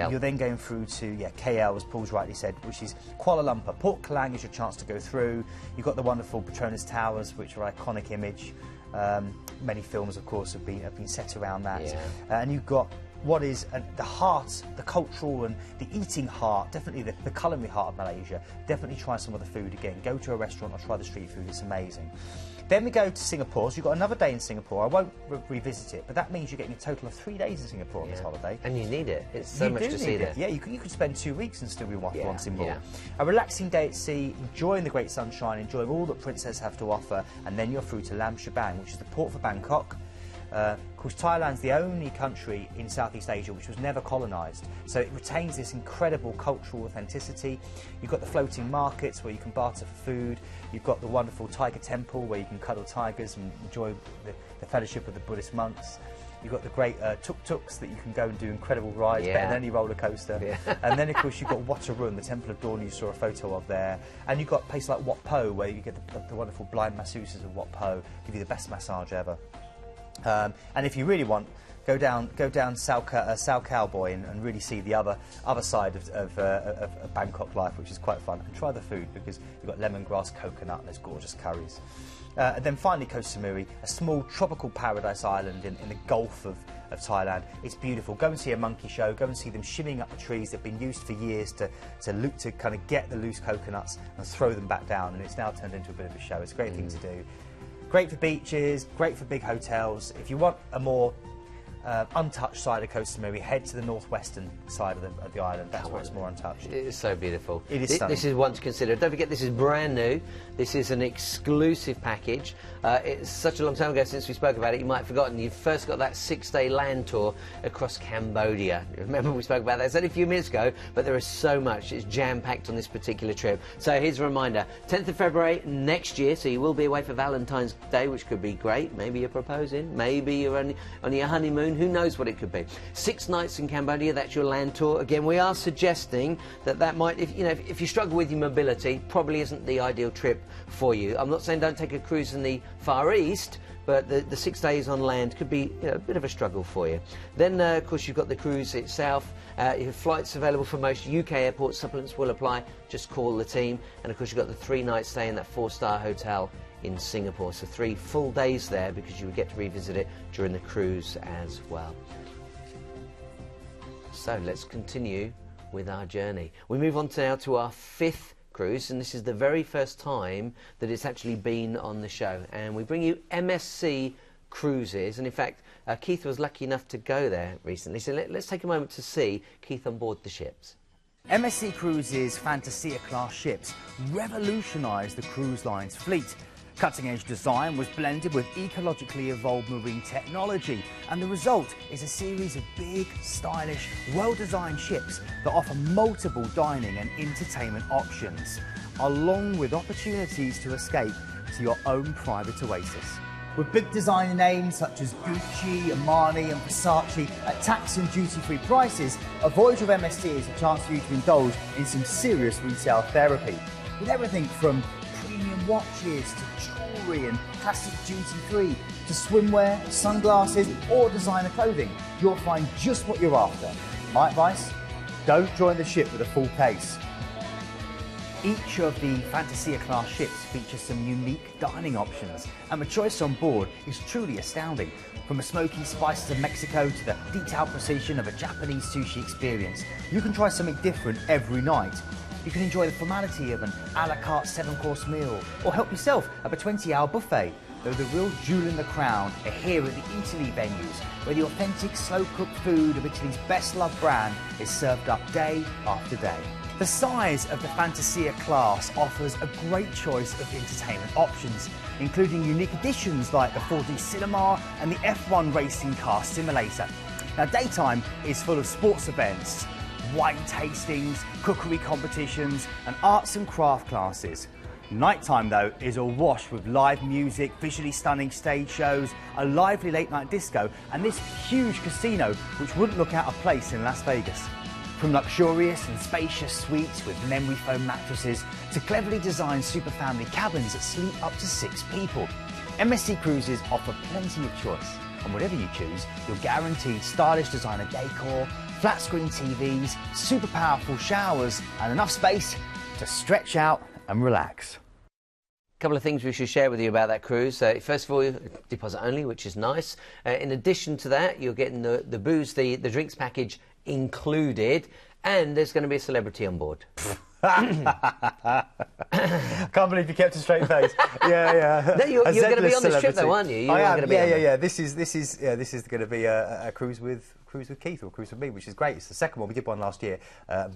you're then going through to KL, as Paul's rightly said, which is Kuala Lumpur. Port Klang is your chance to go through. You've got the wonderful Petronas Towers, which are an iconic image. Many films, of course, have been set around that. Yeah. And you've got what is the heart, the cultural and the eating heart, definitely the culinary heart of Malaysia. Definitely try some of the food again. Go to a restaurant or try the street food, it's amazing. Then we go to Singapore, so you've got another day in Singapore. I won't revisit it, but that means you're getting a total of 3 days in Singapore on this holiday. And you need it. It's so much to see there. Yeah, you could spend 2 weeks and still be wanting more. Yeah. A relaxing day at sea, enjoying the great sunshine, enjoying all that Princess have to offer, and then you're through to Lam Shabang, which is the port for Bangkok. Of course, Thailand's the only country in Southeast Asia which was never colonised, so it retains this incredible cultural authenticity. You've got the floating markets where you can barter for food. You've got the wonderful tiger temple where you can cuddle tigers and enjoy the fellowship of the Buddhist monks. You've got the great tuk-tuks that you can go and do incredible rides, better than any roller coaster. Yeah. And then, of course, you've got Wat Arun, the Temple of Dawn you saw a photo of there. And you've got places like Wat Po, where you get the wonderful blind masseuses of Wat Po, give you the best massage ever. And if you really want, go down Sao Cowboy and really see the other side of Bangkok life, which is quite fun. And try the food, because you've got lemongrass, coconut, and there's gorgeous curries. And then finally, Koh Samui, a small tropical paradise island in the Gulf of Thailand. It's beautiful. Go and see a monkey show. Go and see them shimmying up the trees. They've been used for years to kind of get the loose coconuts and throw them back down. And it's now turned into a bit of a show. It's a great thing to do. Great for beaches. Great for big hotels. If you want a more untouched side of Koh Samui, head to the northwestern side of the island. That's where it's more untouched. It is so beautiful. It is stunning. This is one to consider. Don't forget, this is brand new. This is an exclusive package. It's such a long time ago since we spoke about it, you might have forgotten. You first got that 6-day land tour across Cambodia. Remember we spoke about that? It's only a few minutes ago, but there is so much. It's jam-packed on this particular trip. So here's a reminder. 10th of February next year, so you will be away for Valentine's Day, which could be great. Maybe you're proposing. Maybe you're on your honeymoon. Who knows what it could be? 6 nights in Cambodia, that's your land tour. Again, we are suggesting that might, if you struggle with your mobility, probably isn't the ideal trip for you. I'm not saying don't take a cruise in the Far East, but the 6 days on land could be a bit of a struggle for you. Then, of course, you've got the cruise itself. You have flights available from most UK airports. Supplements will apply. Just call the team. And, of course, you've got the 3-night stay in that 4-star hotel in Singapore. So 3 full days there, because you would get to revisit it during the cruise as well. So let's continue with our journey. We move on now to our 5th cruise, and this is the very first time that it's actually been on the show. And we bring you MSC Cruises, and in fact Keith was lucky enough to go there recently, so let's take a moment to see Keith on board the ships. MSC Cruises Fantasia class ships revolutionised the cruise line's fleet. Cutting-edge design was blended with ecologically evolved marine technology, and the result is a series of big, stylish, well-designed ships that offer multiple dining and entertainment options, along with opportunities to escape to your own private oasis. With big design names such as Gucci, Armani and Versace at tax and duty-free prices, a voyage with MSC is a chance for you to indulge in some serious retail therapy. With everything from premium watches to jewellery and classic duty-free to swimwear, sunglasses or designer clothing, you'll find just what you're after. My advice? Don't join the ship with a full case. Each of the Fantasia class ships features some unique dining options, and the choice on board is truly astounding. From the smoky spices of Mexico to the detailed precision of a Japanese sushi experience, you can try something different every night. You can enjoy the formality of an a la carte 7-course meal, or help yourself at a 20-hour buffet. Though the real jewel in the crown are here at the Italy venues, where the authentic slow-cooked food of Italy's best-loved brand is served up day after day. The size of the Fantasia class offers a great choice of entertainment options, including unique additions like the 4D cinema and the F1 racing car simulator. Now, daytime is full of sports events, wine tastings, cookery competitions and arts and craft classes. Nighttime, though, is awash with live music, visually stunning stage shows, a lively late-night disco and this huge casino which wouldn't look out of place in Las Vegas. From luxurious and spacious suites with memory foam mattresses to cleverly designed super family cabins that sleep up to 6 people, MSC Cruises offer plenty of choice. And whatever you choose, you're guaranteed stylish designer decor, flat screen TVs, super powerful showers and enough space to stretch out and relax. A couple of things we should share with you about that cruise. First of all, deposit only, which is nice. In addition to that, you're getting the booze, the drinks package included, and there's going to be a celebrity on board. Can't believe you kept a straight face. Yeah. No, you're going to be on the ship, though, aren't you? I am. Yeah. This is going to be a cruise with Keith, or cruise with me, which is great. It's the second one. We did one last year.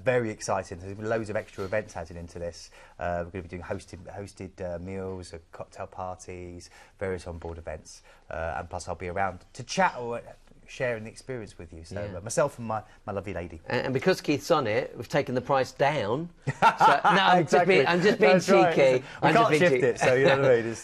Very exciting. There's loads of extra events added into this. We're going to be doing hosted meals, cocktail parties, various on-board events, and plus I'll be around to chat or sharing the experience with you. So myself and my lovely lady. And because Keith's on it, we've taken the price down. So, no, I'm just being That's cheeky. Right. We can't shift it, so you know what I mean. It's,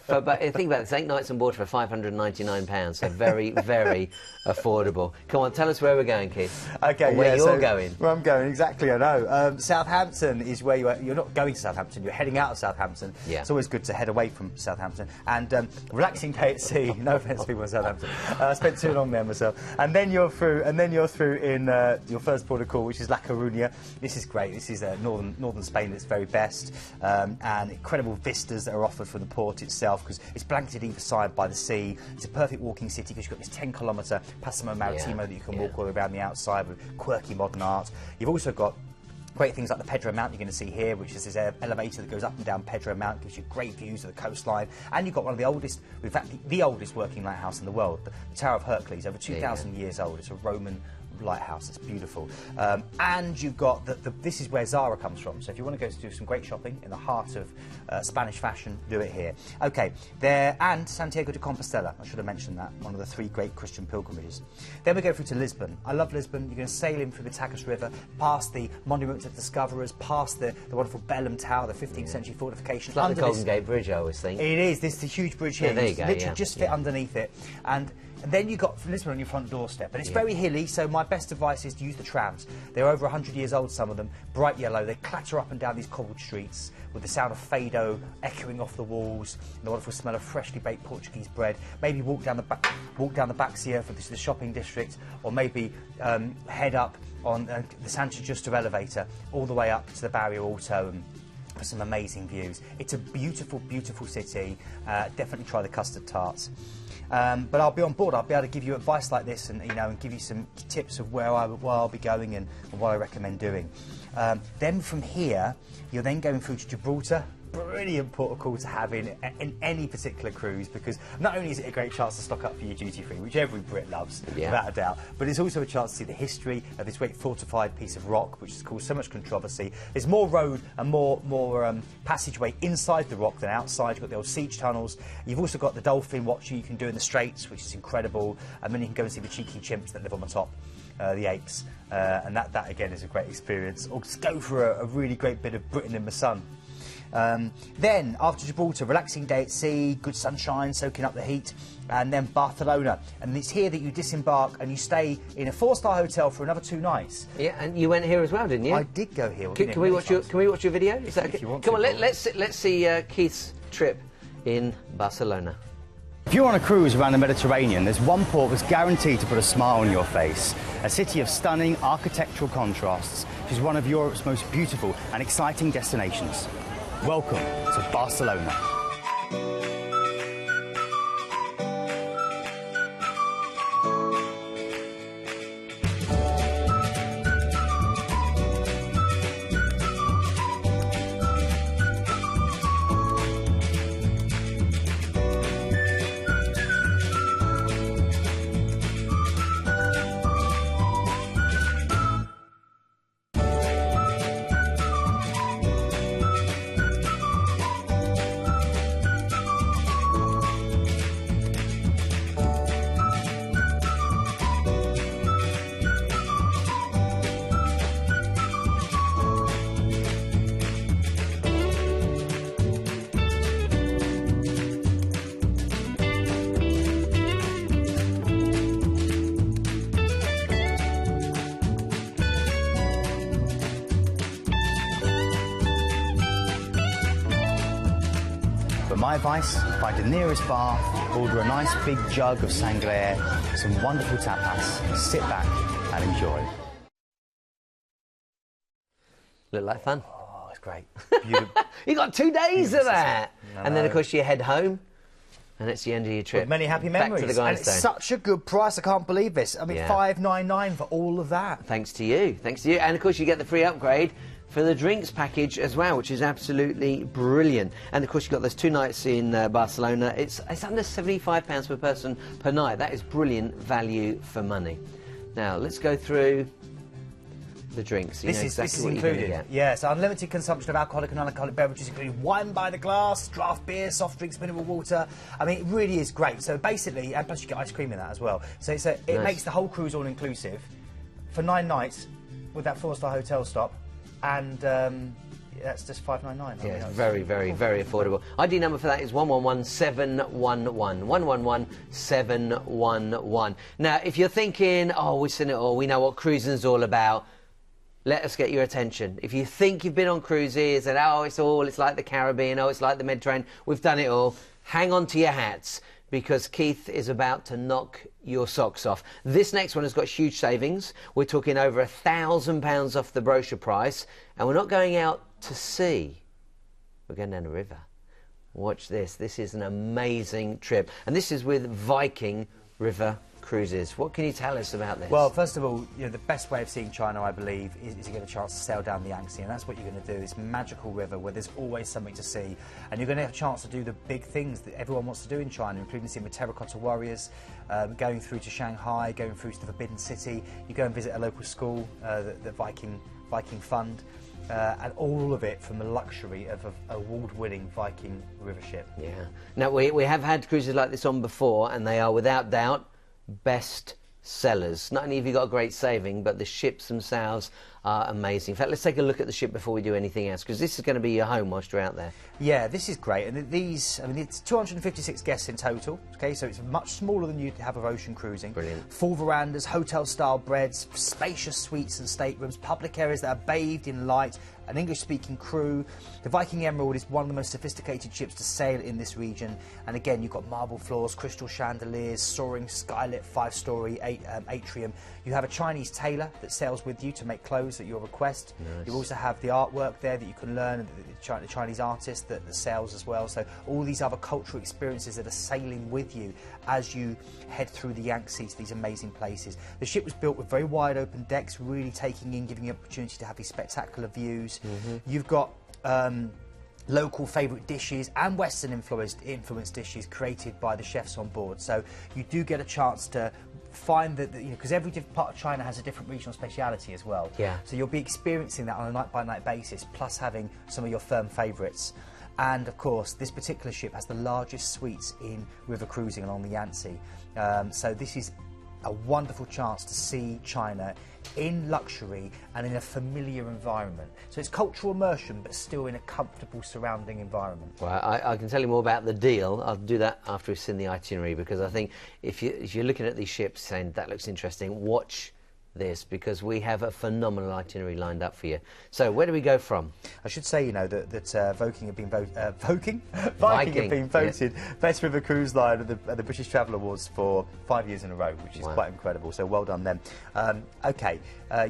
but think about this, 8 nights on board for £599, so very, very affordable. Come on, tell us where we're going, Keith. Okay, or where you're going. Where I'm going, exactly, I know. Southampton is where you're not going to Southampton, you're heading out of Southampton. Yeah. It's always good to head away from Southampton. And relaxing day at sea, no offence to people in Southampton. I spent too long there myself. And then you're through in your first port of call, which is La Coruña. This is great. This is northern Spain at its very best. And incredible vistas that are offered from the port itself, because it's blanketed either side by the sea. It's a perfect walking city because you've got this 10-kilometre Passamo Maritimo that you can walk all around the outside with quirky modern art. You've also got great things like the Pedro Mount you're going to see here, which is this elevator that goes up and down Pedro Mount, gives you great views of the coastline. And you've got one of the oldest, in fact, the oldest working lighthouse in the world, the Tower of Hercules, over 2,000 years old. It's a Roman lighthouse. It's beautiful. And you've got this is where Zara comes from. So if you want to go to do some great shopping in the heart of Spanish fashion, do it here. Okay, there, and Santiago de Compostela. I should have mentioned that, one of the 3 great Christian pilgrimages. Then we go through to Lisbon. I love Lisbon. You're going to sail in through the Tagus River, past the Monument to the Discoverers, past the wonderful Bellum Tower, the 15th century fortification. It's like the Golden Gate Bridge, I always think. It is. This is the huge bridge here. There you go, literally just fit underneath it. And then you've got Lisbon on your front doorstep. And it's very hilly, so my best advice is to use the trams. They're over 100 years old, some of them, bright yellow. They clatter up and down these cobbled streets with the sound of fado echoing off the walls, and the wonderful smell of freshly baked Portuguese bread. Maybe walk down the Baxia for the shopping district, or maybe head up on the Santa Justa elevator all the way up to the Barrio Alto and for some amazing views. It's a beautiful, beautiful city. Definitely try the custard tarts. But I'll be on board. I'll be able to give you advice like this, and and give you some tips of where I'll be going and what I recommend doing. Then from here, you're then going through to Gibraltar. Brilliant port of call to have in any particular cruise, because not only is it a great chance to stock up for your duty free, which every Brit loves, without a doubt, but it's also a chance to see the history of this great fortified piece of rock, which has caused so much controversy. There's more road and more passageway inside the rock than outside. You've got the old siege tunnels. You've also got the dolphin watching you can do in the Straits, which is incredible. And then you can go and see the cheeky chimps that live on the top. The apes, and that again is a great experience. Or just go for a really great bit of Britain in the sun. Then, after Gibraltar, relaxing day at sea, good sunshine, soaking up the heat, and then Barcelona. And it's here that you disembark and you stay in a 4-star hotel for another 2 nights. Yeah, and you went here as well, didn't you? I did go here. Can we watch your video? Is that okay? If you want Come to, on, let's see Keith's trip in Barcelona. If you're on a cruise around the Mediterranean, there's one port that's guaranteed to put a smile on your face. A city of stunning architectural contrasts, which is one of Europe's most beautiful and exciting destinations. Welcome to Barcelona. My advice, find the nearest bar, order a nice big jug of sangria, some wonderful tapas, sit back and enjoy. Look like fun. Oh, it's great. You got 2 days of that. And then, of course, you head home. And it's the end of your trip. With many happy memories. Back to the and it's such a good price, I can't believe this. I mean, $5.99 for all of that. Thanks to you. Thanks to you. And, of course, you get the free upgrade for the drinks package as well, which is absolutely brilliant. And of course, you've got those 2 nights in Barcelona. It's under £75 per person per night. That is brilliant value for money. Now, let's go through the drinks. You know This exactly is what you're gonna included. get. Yes, unlimited consumption of alcoholic and non-alcoholic beverages, including wine by the glass, draft beer, soft drinks, mineral water. I mean, it really is great. So basically, and plus you get ice cream in that as well. So it Nice. makes the whole cruise all-inclusive for 9 nights with that 4-star hotel stop, and that's just $599. Yeah, it's very, very, very affordable. ID number for that is 111711. 111711. Now, if you're thinking, oh, we've seen it all, we know what cruising's all about, let us get your attention. If you think you've been on cruises and, oh, it's like the Caribbean, oh, it's like the Mediterranean, we've done it all, hang on to your hats, because Keith is about to knock your socks off. This next one has got huge savings. We're talking over £1,000 off the brochure price, and we're not going out to sea. We're going down the river. Watch this. This is an amazing trip, and this is with Viking River Cruises. What can you tell us about this? Well, first of all, the best way of seeing China, I believe, is to get a chance to sail down the Yangtze, and that's what you're going to do. This magical river where there's always something to see, and you're going to have a chance to do the big things that everyone wants to do in China, including seeing the terracotta warriors, going through to Shanghai, going through to the Forbidden City. You go and visit a local school, the Viking Fund. And all of it from the luxury of an award-winning Viking river ship. Yeah. Now, we have had cruises like this on before, and they are, without doubt, best sellers. Not only have you got a great saving, but the ships themselves are amazing. In fact, let's take a look at the ship before we do anything else, because this is going to be your home whilst you're out there. Yeah, this is great. And these, I mean, it's 256 guests in total, okay, so it's much smaller than you'd have of ocean cruising. Brilliant. Full verandas, hotel-style beds, spacious suites and staterooms, public areas that are bathed in light, an English-speaking crew. The Viking Emerald is one of the most sophisticated ships to sail in this region. And again, you've got marble floors, crystal chandeliers, soaring skylit 5-storey atrium. You have a Chinese tailor that sails with you to make clothes at your request. Nice. You also have the artwork there that you can learn, the Chinese artist that sails as well. So all these other cultural experiences that are sailing with you as you head through the Yangtze to these amazing places. The ship was built with very wide open decks, really taking in, giving you an opportunity to have these spectacular views. You've got local favourite dishes and Western influenced dishes created by the chefs on board. So you do get a chance to find that, because every part of China has a different regional speciality as well. Yeah. So you'll be experiencing that on a night-by-night basis, plus having some of your firm favourites. And of course, this particular ship has the largest suites in river cruising along the Yangtze. So this is a wonderful chance to see China in luxury and in a familiar environment. So it's cultural immersion, but still in a comfortable surrounding environment. Well, I can tell you more about the deal. I'll do that after we've seen the itinerary, because I think if you're looking at these ships saying that looks interesting, watch this, because we have a phenomenal itinerary lined up for you. So where do we go from? I should say, that Viking have been voted Best River Cruise Line at the British Travel Awards for 5 years in a row, which is quite incredible. So well done them. Okay,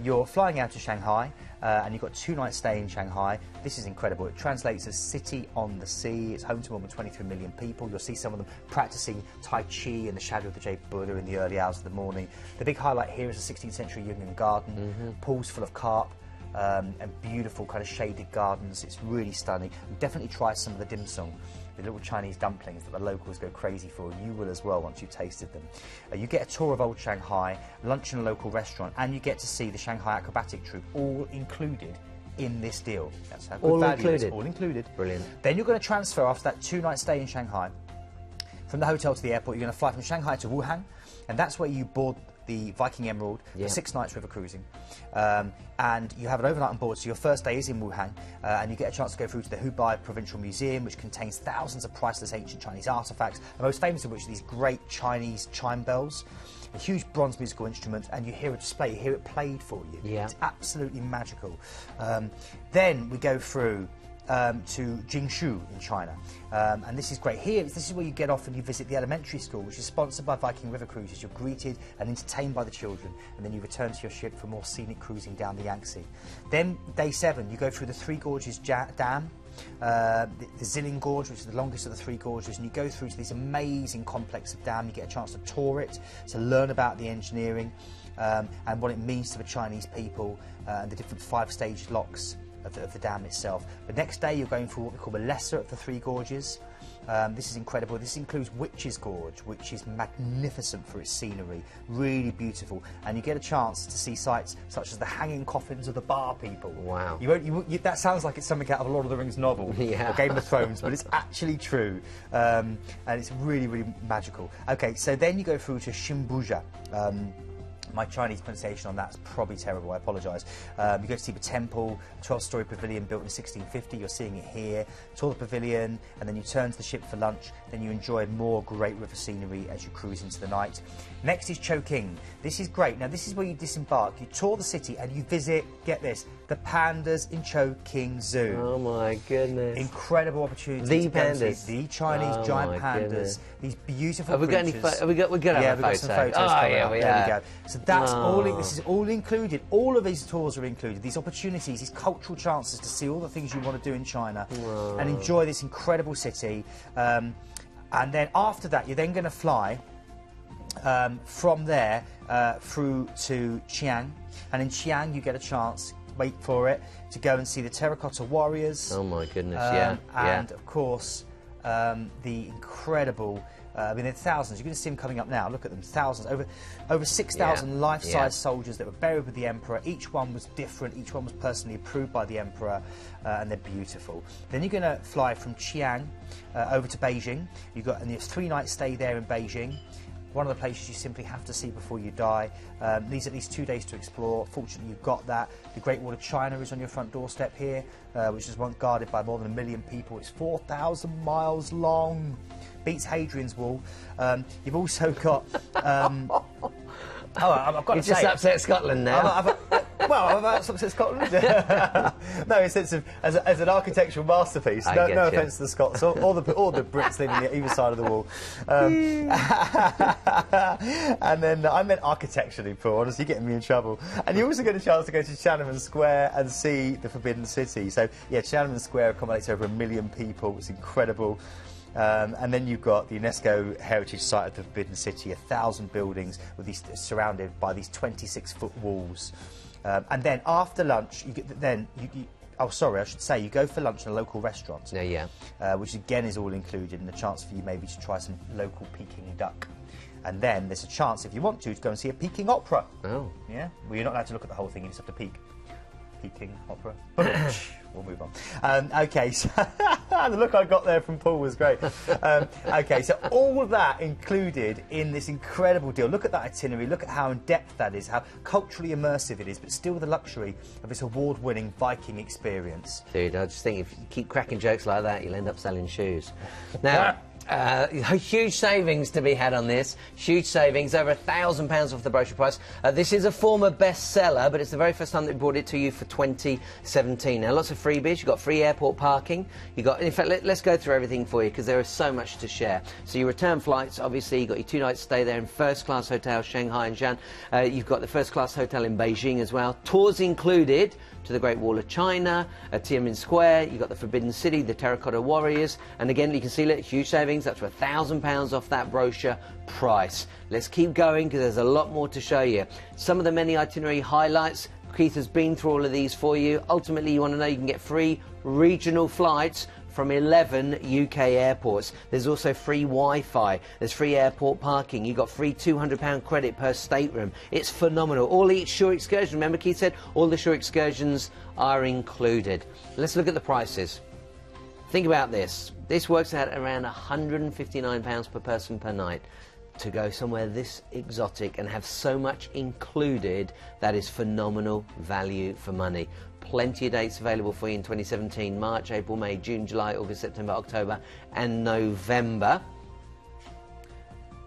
you're flying out to Shanghai, and you've got a 2-night stay in Shanghai. This is incredible. It translates as City on the Sea. It's home to more than 23 million people. You'll see some of them practicing Tai Chi in the shadow of the jade Buddha in the early hours of the morning. The big highlight here is a 16th century Jungian garden, pools full of carp, and beautiful kind of shaded gardens. It's really stunning. Definitely try some of the dim sum, the little Chinese dumplings that the locals go crazy for. You will as well once you've tasted them. You get a tour of old Shanghai, lunch in a local restaurant, and you get to see the Shanghai Acrobatic Troupe, all included in this deal. That's how good value it is. All included. Brilliant. Then you're going to transfer after that 2-night stay in Shanghai. From the hotel to the airport, you're going to fly from Shanghai to Wuhan, and that's where you board the Viking Emerald for 6 nights river cruising. And you have an overnight on board, so your first day is in Wuhan, and you get a chance to go through to the Hubei Provincial Museum, which contains thousands of priceless ancient Chinese artefacts, the most famous of which are these great Chinese chime bells, a huge bronze musical instrument, and you hear a display, you hear it played for you. Yeah. It's absolutely magical. Then we go through to Jingshu in China, and this is great. Here, this is where you get off and you visit the elementary school, which is sponsored by Viking River Cruises. You're greeted and entertained by the children, and then you return to your ship for more scenic cruising down the Yangtze. Then, day 7, you go through the Three Gorges Dam, the Zilling Gorge, which is the longest of the 3 gorges, and you go through to this amazing complex of dam. You get a chance to tour it, to learn about the engineering and what it means to the Chinese people, and the different 5-stage locks of the dam itself. The next day you're going for what we call the lesser of the 3 gorges, This is incredible. This includes Witch's Gorge, which is magnificent for its scenery, really beautiful. And you get a chance to see sights such as the hanging coffins of the bar people. Wow. That sounds like it's something out of a Lord of the Rings novel or Game of Thrones, but it's actually true. And it's really, really magical. Okay, so then you go through to Shimbuja. My Chinese pronunciation on that's probably terrible, I apologise. You go to see the temple, 12-storey pavilion built in 1650, you're seeing it here. Tour the pavilion, and then you turn to the ship for lunch, then you enjoy more great river scenery as you cruise into the night. Next is Chowking. This is great. Now this is where you disembark, you tour the city and you visit, get this, the pandas in Chowking Zoo. Oh my goodness. Incredible opportunity. The to go and pandas. see the Chinese giant pandas. Goodness. These beautiful Have we got any creatures. we're going to have a we've got some photo. photos Oh, coming yeah, up. we There are. we go. So that's this is all included. All of these tours are included. These opportunities, these cultural chances to see all the things you want to do in China and enjoy this incredible city. And then after that, you're then going to fly from there through to Chiang. And in Chiang, you get a chance, wait for it, to go and see the terracotta warriors. Oh my goodness, And of course, the incredible. I mean, there are thousands. You're going to see them coming up now. Look at them, thousands. Over 6,000 life-size soldiers that were buried with the emperor. Each one was different. Each one was personally approved by the emperor, and they're beautiful. Then you're going to fly from Chiang over to Beijing. You have 3 nights stay there in Beijing. One of the places you simply have to see before you die. Needs at least 2 days to explore. Fortunately, you've got that. The Great Wall of China is on your front doorstep here, which is once guarded by more than 1 million people. It's 4,000 miles long. Beats Hadrian's Wall. You've also got... I've got to say... just upset Scotland now. I've upset Scotland. No, in the sense of as an architectural masterpiece. No offence to the Scots or the Brits living on either side of the wall. And then I meant architecturally, Paul. Honestly, you're getting me in trouble. And you also get a chance to go to Tiananmen Square and see the Forbidden City. So yeah, Tiananmen Square accommodates over 1 million people. It's incredible. And then you've got the UNESCO Heritage Site of the Forbidden City, 1,000 buildings with these surrounded by these 26-foot walls. And then after lunch, you go for lunch in a local restaurant. Which again is all included, and a chance for you maybe to try some local Peking duck. And then there's a chance, if you want to go and see a Peking opera. Oh. Yeah? Well, you're not allowed to look at the whole thing, you just have to peek. Peking opera. We'll move on. Okay, so the look I got there from Paul was great. Okay, so all of that included in this incredible deal. Look at that itinerary, look at how in-depth that is, how culturally immersive it is, but still the luxury of this award-winning Viking experience. Dude, I just think if you keep cracking jokes like that, you'll end up selling shoes. Now... huge savings to be had on this. Huge savings, over £1,000 off the brochure price. This is a former bestseller, but it's the very first time they brought it to you for 2017. Now, lots of freebies. You've got free airport parking. You got, in fact, let's go through everything for you because there is so much to share. So your return flights, obviously, you've got your 2 nights stay there in first-class hotels, Shanghai and Xi'an. You've got the first-class hotel in Beijing as well. Tours included to the Great Wall of China, Tiananmen Square. You've got the Forbidden City, the Terracotta Warriors, and again, you can see it, huge savings, up to £1,000 off that brochure price. Let's keep going because there's a lot more to show you. Some of the many itinerary highlights. Keith has been through all of these for you. Ultimately, you want to know you can get free regional flights from 11 UK airports. There's also free Wi-Fi, there's free airport parking, you've got free £200 credit per stateroom. It's phenomenal. All each shore excursion, remember Keith said, all the shore excursions are included. Let's look at the prices. Think about this. This works out around £159 per person per night. To go somewhere this exotic and have so much included, that is phenomenal value for money. Plenty of dates available for you in 2017, March, April, May, June, July, August, September, October and November.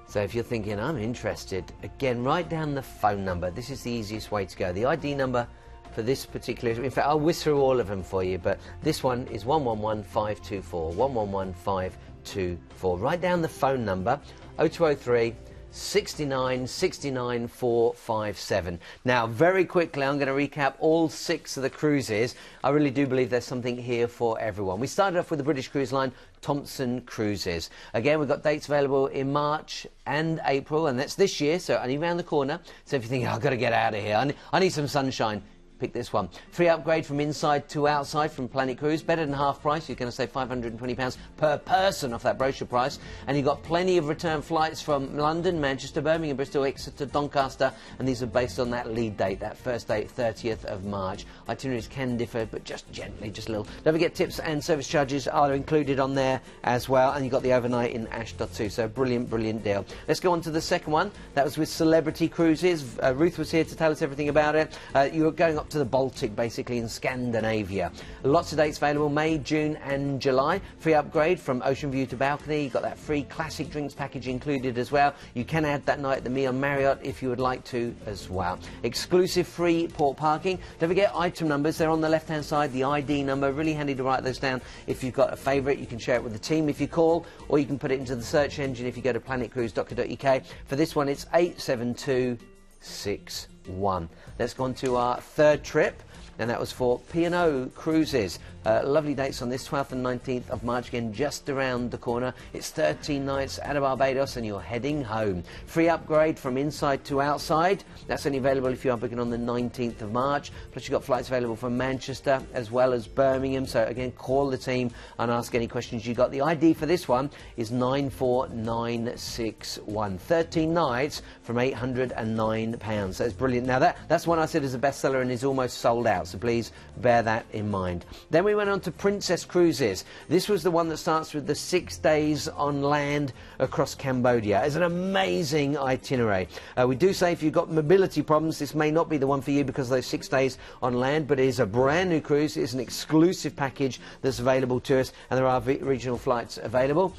So if you're thinking, I'm interested, again, write down the phone number. This is the easiest way to go. The ID number for this particular, in fact, I'll whiz through all of them for you, but this one is 111524, 111524. Write down the phone number, 0203 69 69 457. Now, very quickly, I'm going to recap all 6 of the cruises. I really do believe there's something here for everyone. We started off with the British cruise line, Thomson Cruises. Again, we've got dates available in March and April, and that's this year, so only around the corner. So if you think, oh, I've got to get out of here, I need some sunshine, pick this one. Free upgrade from inside to outside from Planet Cruise. Better than half price. You're going to save £520 per person off that brochure price. And you've got plenty of return flights from London, Manchester, Birmingham, Bristol, Exeter, Doncaster. And these are based on that lead date, that first date, 30th of March. Itineraries can differ, but just gently, just a little. Don't forget tips and service charges are included on there as well. And you've got the overnight in Ashdod too. So brilliant, brilliant deal. Let's go on to the second one. That was with Celebrity Cruises. Ruth was here to tell us everything about it. You're going up to the Baltic, basically, in Scandinavia. Lots of dates available, May, June and July. Free upgrade from ocean view to balcony. You've got that free classic drinks package included as well. You can add that night at the Meal Marriott if you would like to as well. Exclusive free port parking. Don't forget item numbers. They're on the left-hand side, the ID number. Really handy to write those down. If you've got a favourite, you can share it with the team if you call, or you can put it into the search engine if you go to planetcruise.co.uk. For this one, it's 87261. Let's go on to our third trip, and that was for P&O Cruises. Lovely dates on this, 12th and 19th of March, again just around the corner. It's 13 nights out of Barbados and you're heading home. Free upgrade from inside to outside. That's only available if you are booking on the 19th of March. Plus you've got flights available from Manchester as well as Birmingham. So again, call the team and ask any questions you got. The ID for this one is 94961. 13 nights from £809. So it's brilliant. Now that's one I said is a bestseller and is almost sold out. So please bear that in mind. Then we went on to Princess Cruises. This was the one that starts with the 6 days on land across Cambodia. It's an amazing itinerary. We do say if you've got mobility problems, this may not be the one for you because of those 6 days on land, but it is a brand new cruise. It's an exclusive package that's available to us, and there are regional flights available.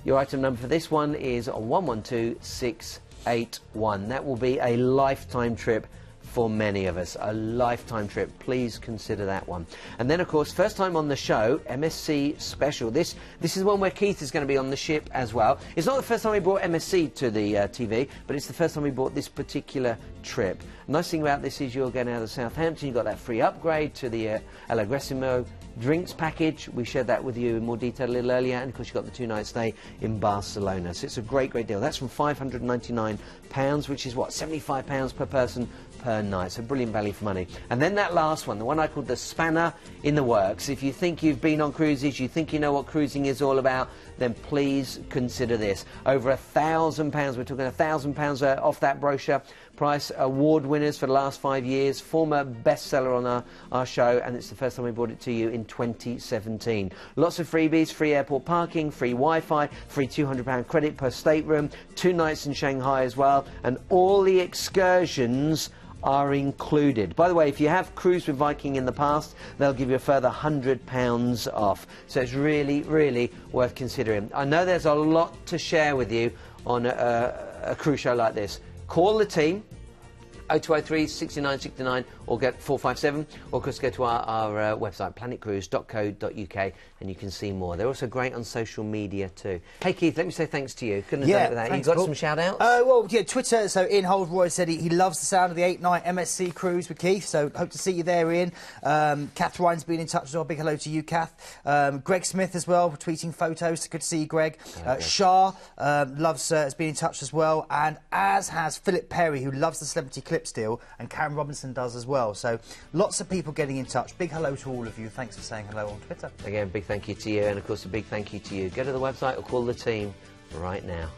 Your item number for this one is 112681. That will be a lifetime trip for many of us, a lifetime trip. Please consider that one. And then, of course, first time on the show, MSC Special. This is one where Keith is going to be on the ship as well. It's not the first time we brought MSC to the TV, but it's the first time we brought this particular trip. Nice thing about this is you're going out of Southampton. You've got that free upgrade to the El Agresimo drinks package. We shared that with you in more detail a little earlier, and of course you've got the 2-night stay in Barcelona. So it's a great, great deal. That's from £599, which is what, £75 per person per night. So brilliant value for money. And then that last one, the one I called the spanner in the works. If you think you've been on cruises, you think you know what cruising is all about, then please consider this. Over £1,000. We're talking £1,000 off that brochure price. Award winners for the last 5 years. Former bestseller on our show, and it's the first time we brought it to you in 2017. Lots of freebies, free airport parking, free Wi-Fi, free £200 credit per stateroom, 2 nights in Shanghai as well, and all the excursions are included. By the way, if you have cruised with Viking in the past, they'll give you a further £100 off. So it's really, really worth considering. I know there's a lot to share with you on a cruise show like this. Call the team, 0203 69 69, or get 457, or of course go to our website, planetcruise.co.uk, and you can see more. They're also great on social media too. Hey Keith, let me say thanks to you. Couldn't have done it without you. Got some shout outs? Well, yeah, Twitter. So Ian Holdroyd said he loves the sound of the 8-night MSC cruise with Keith, so hope to see you there, Ian. Kath Ryan's been in touch as well. Big hello to you, Kath. Greg Smith as well, tweeting photos. Good to see you, Greg. Shah has been in touch as well, and as has Philip Perry, who loves the Celebrity Eclipse deal, and Karen Robinson does as well. So lots of people getting in touch. Big hello to all of you. Thanks for saying hello on Twitter. Again, big thank you to you, and of course a big thank you to you. Go to the website or call the team right now.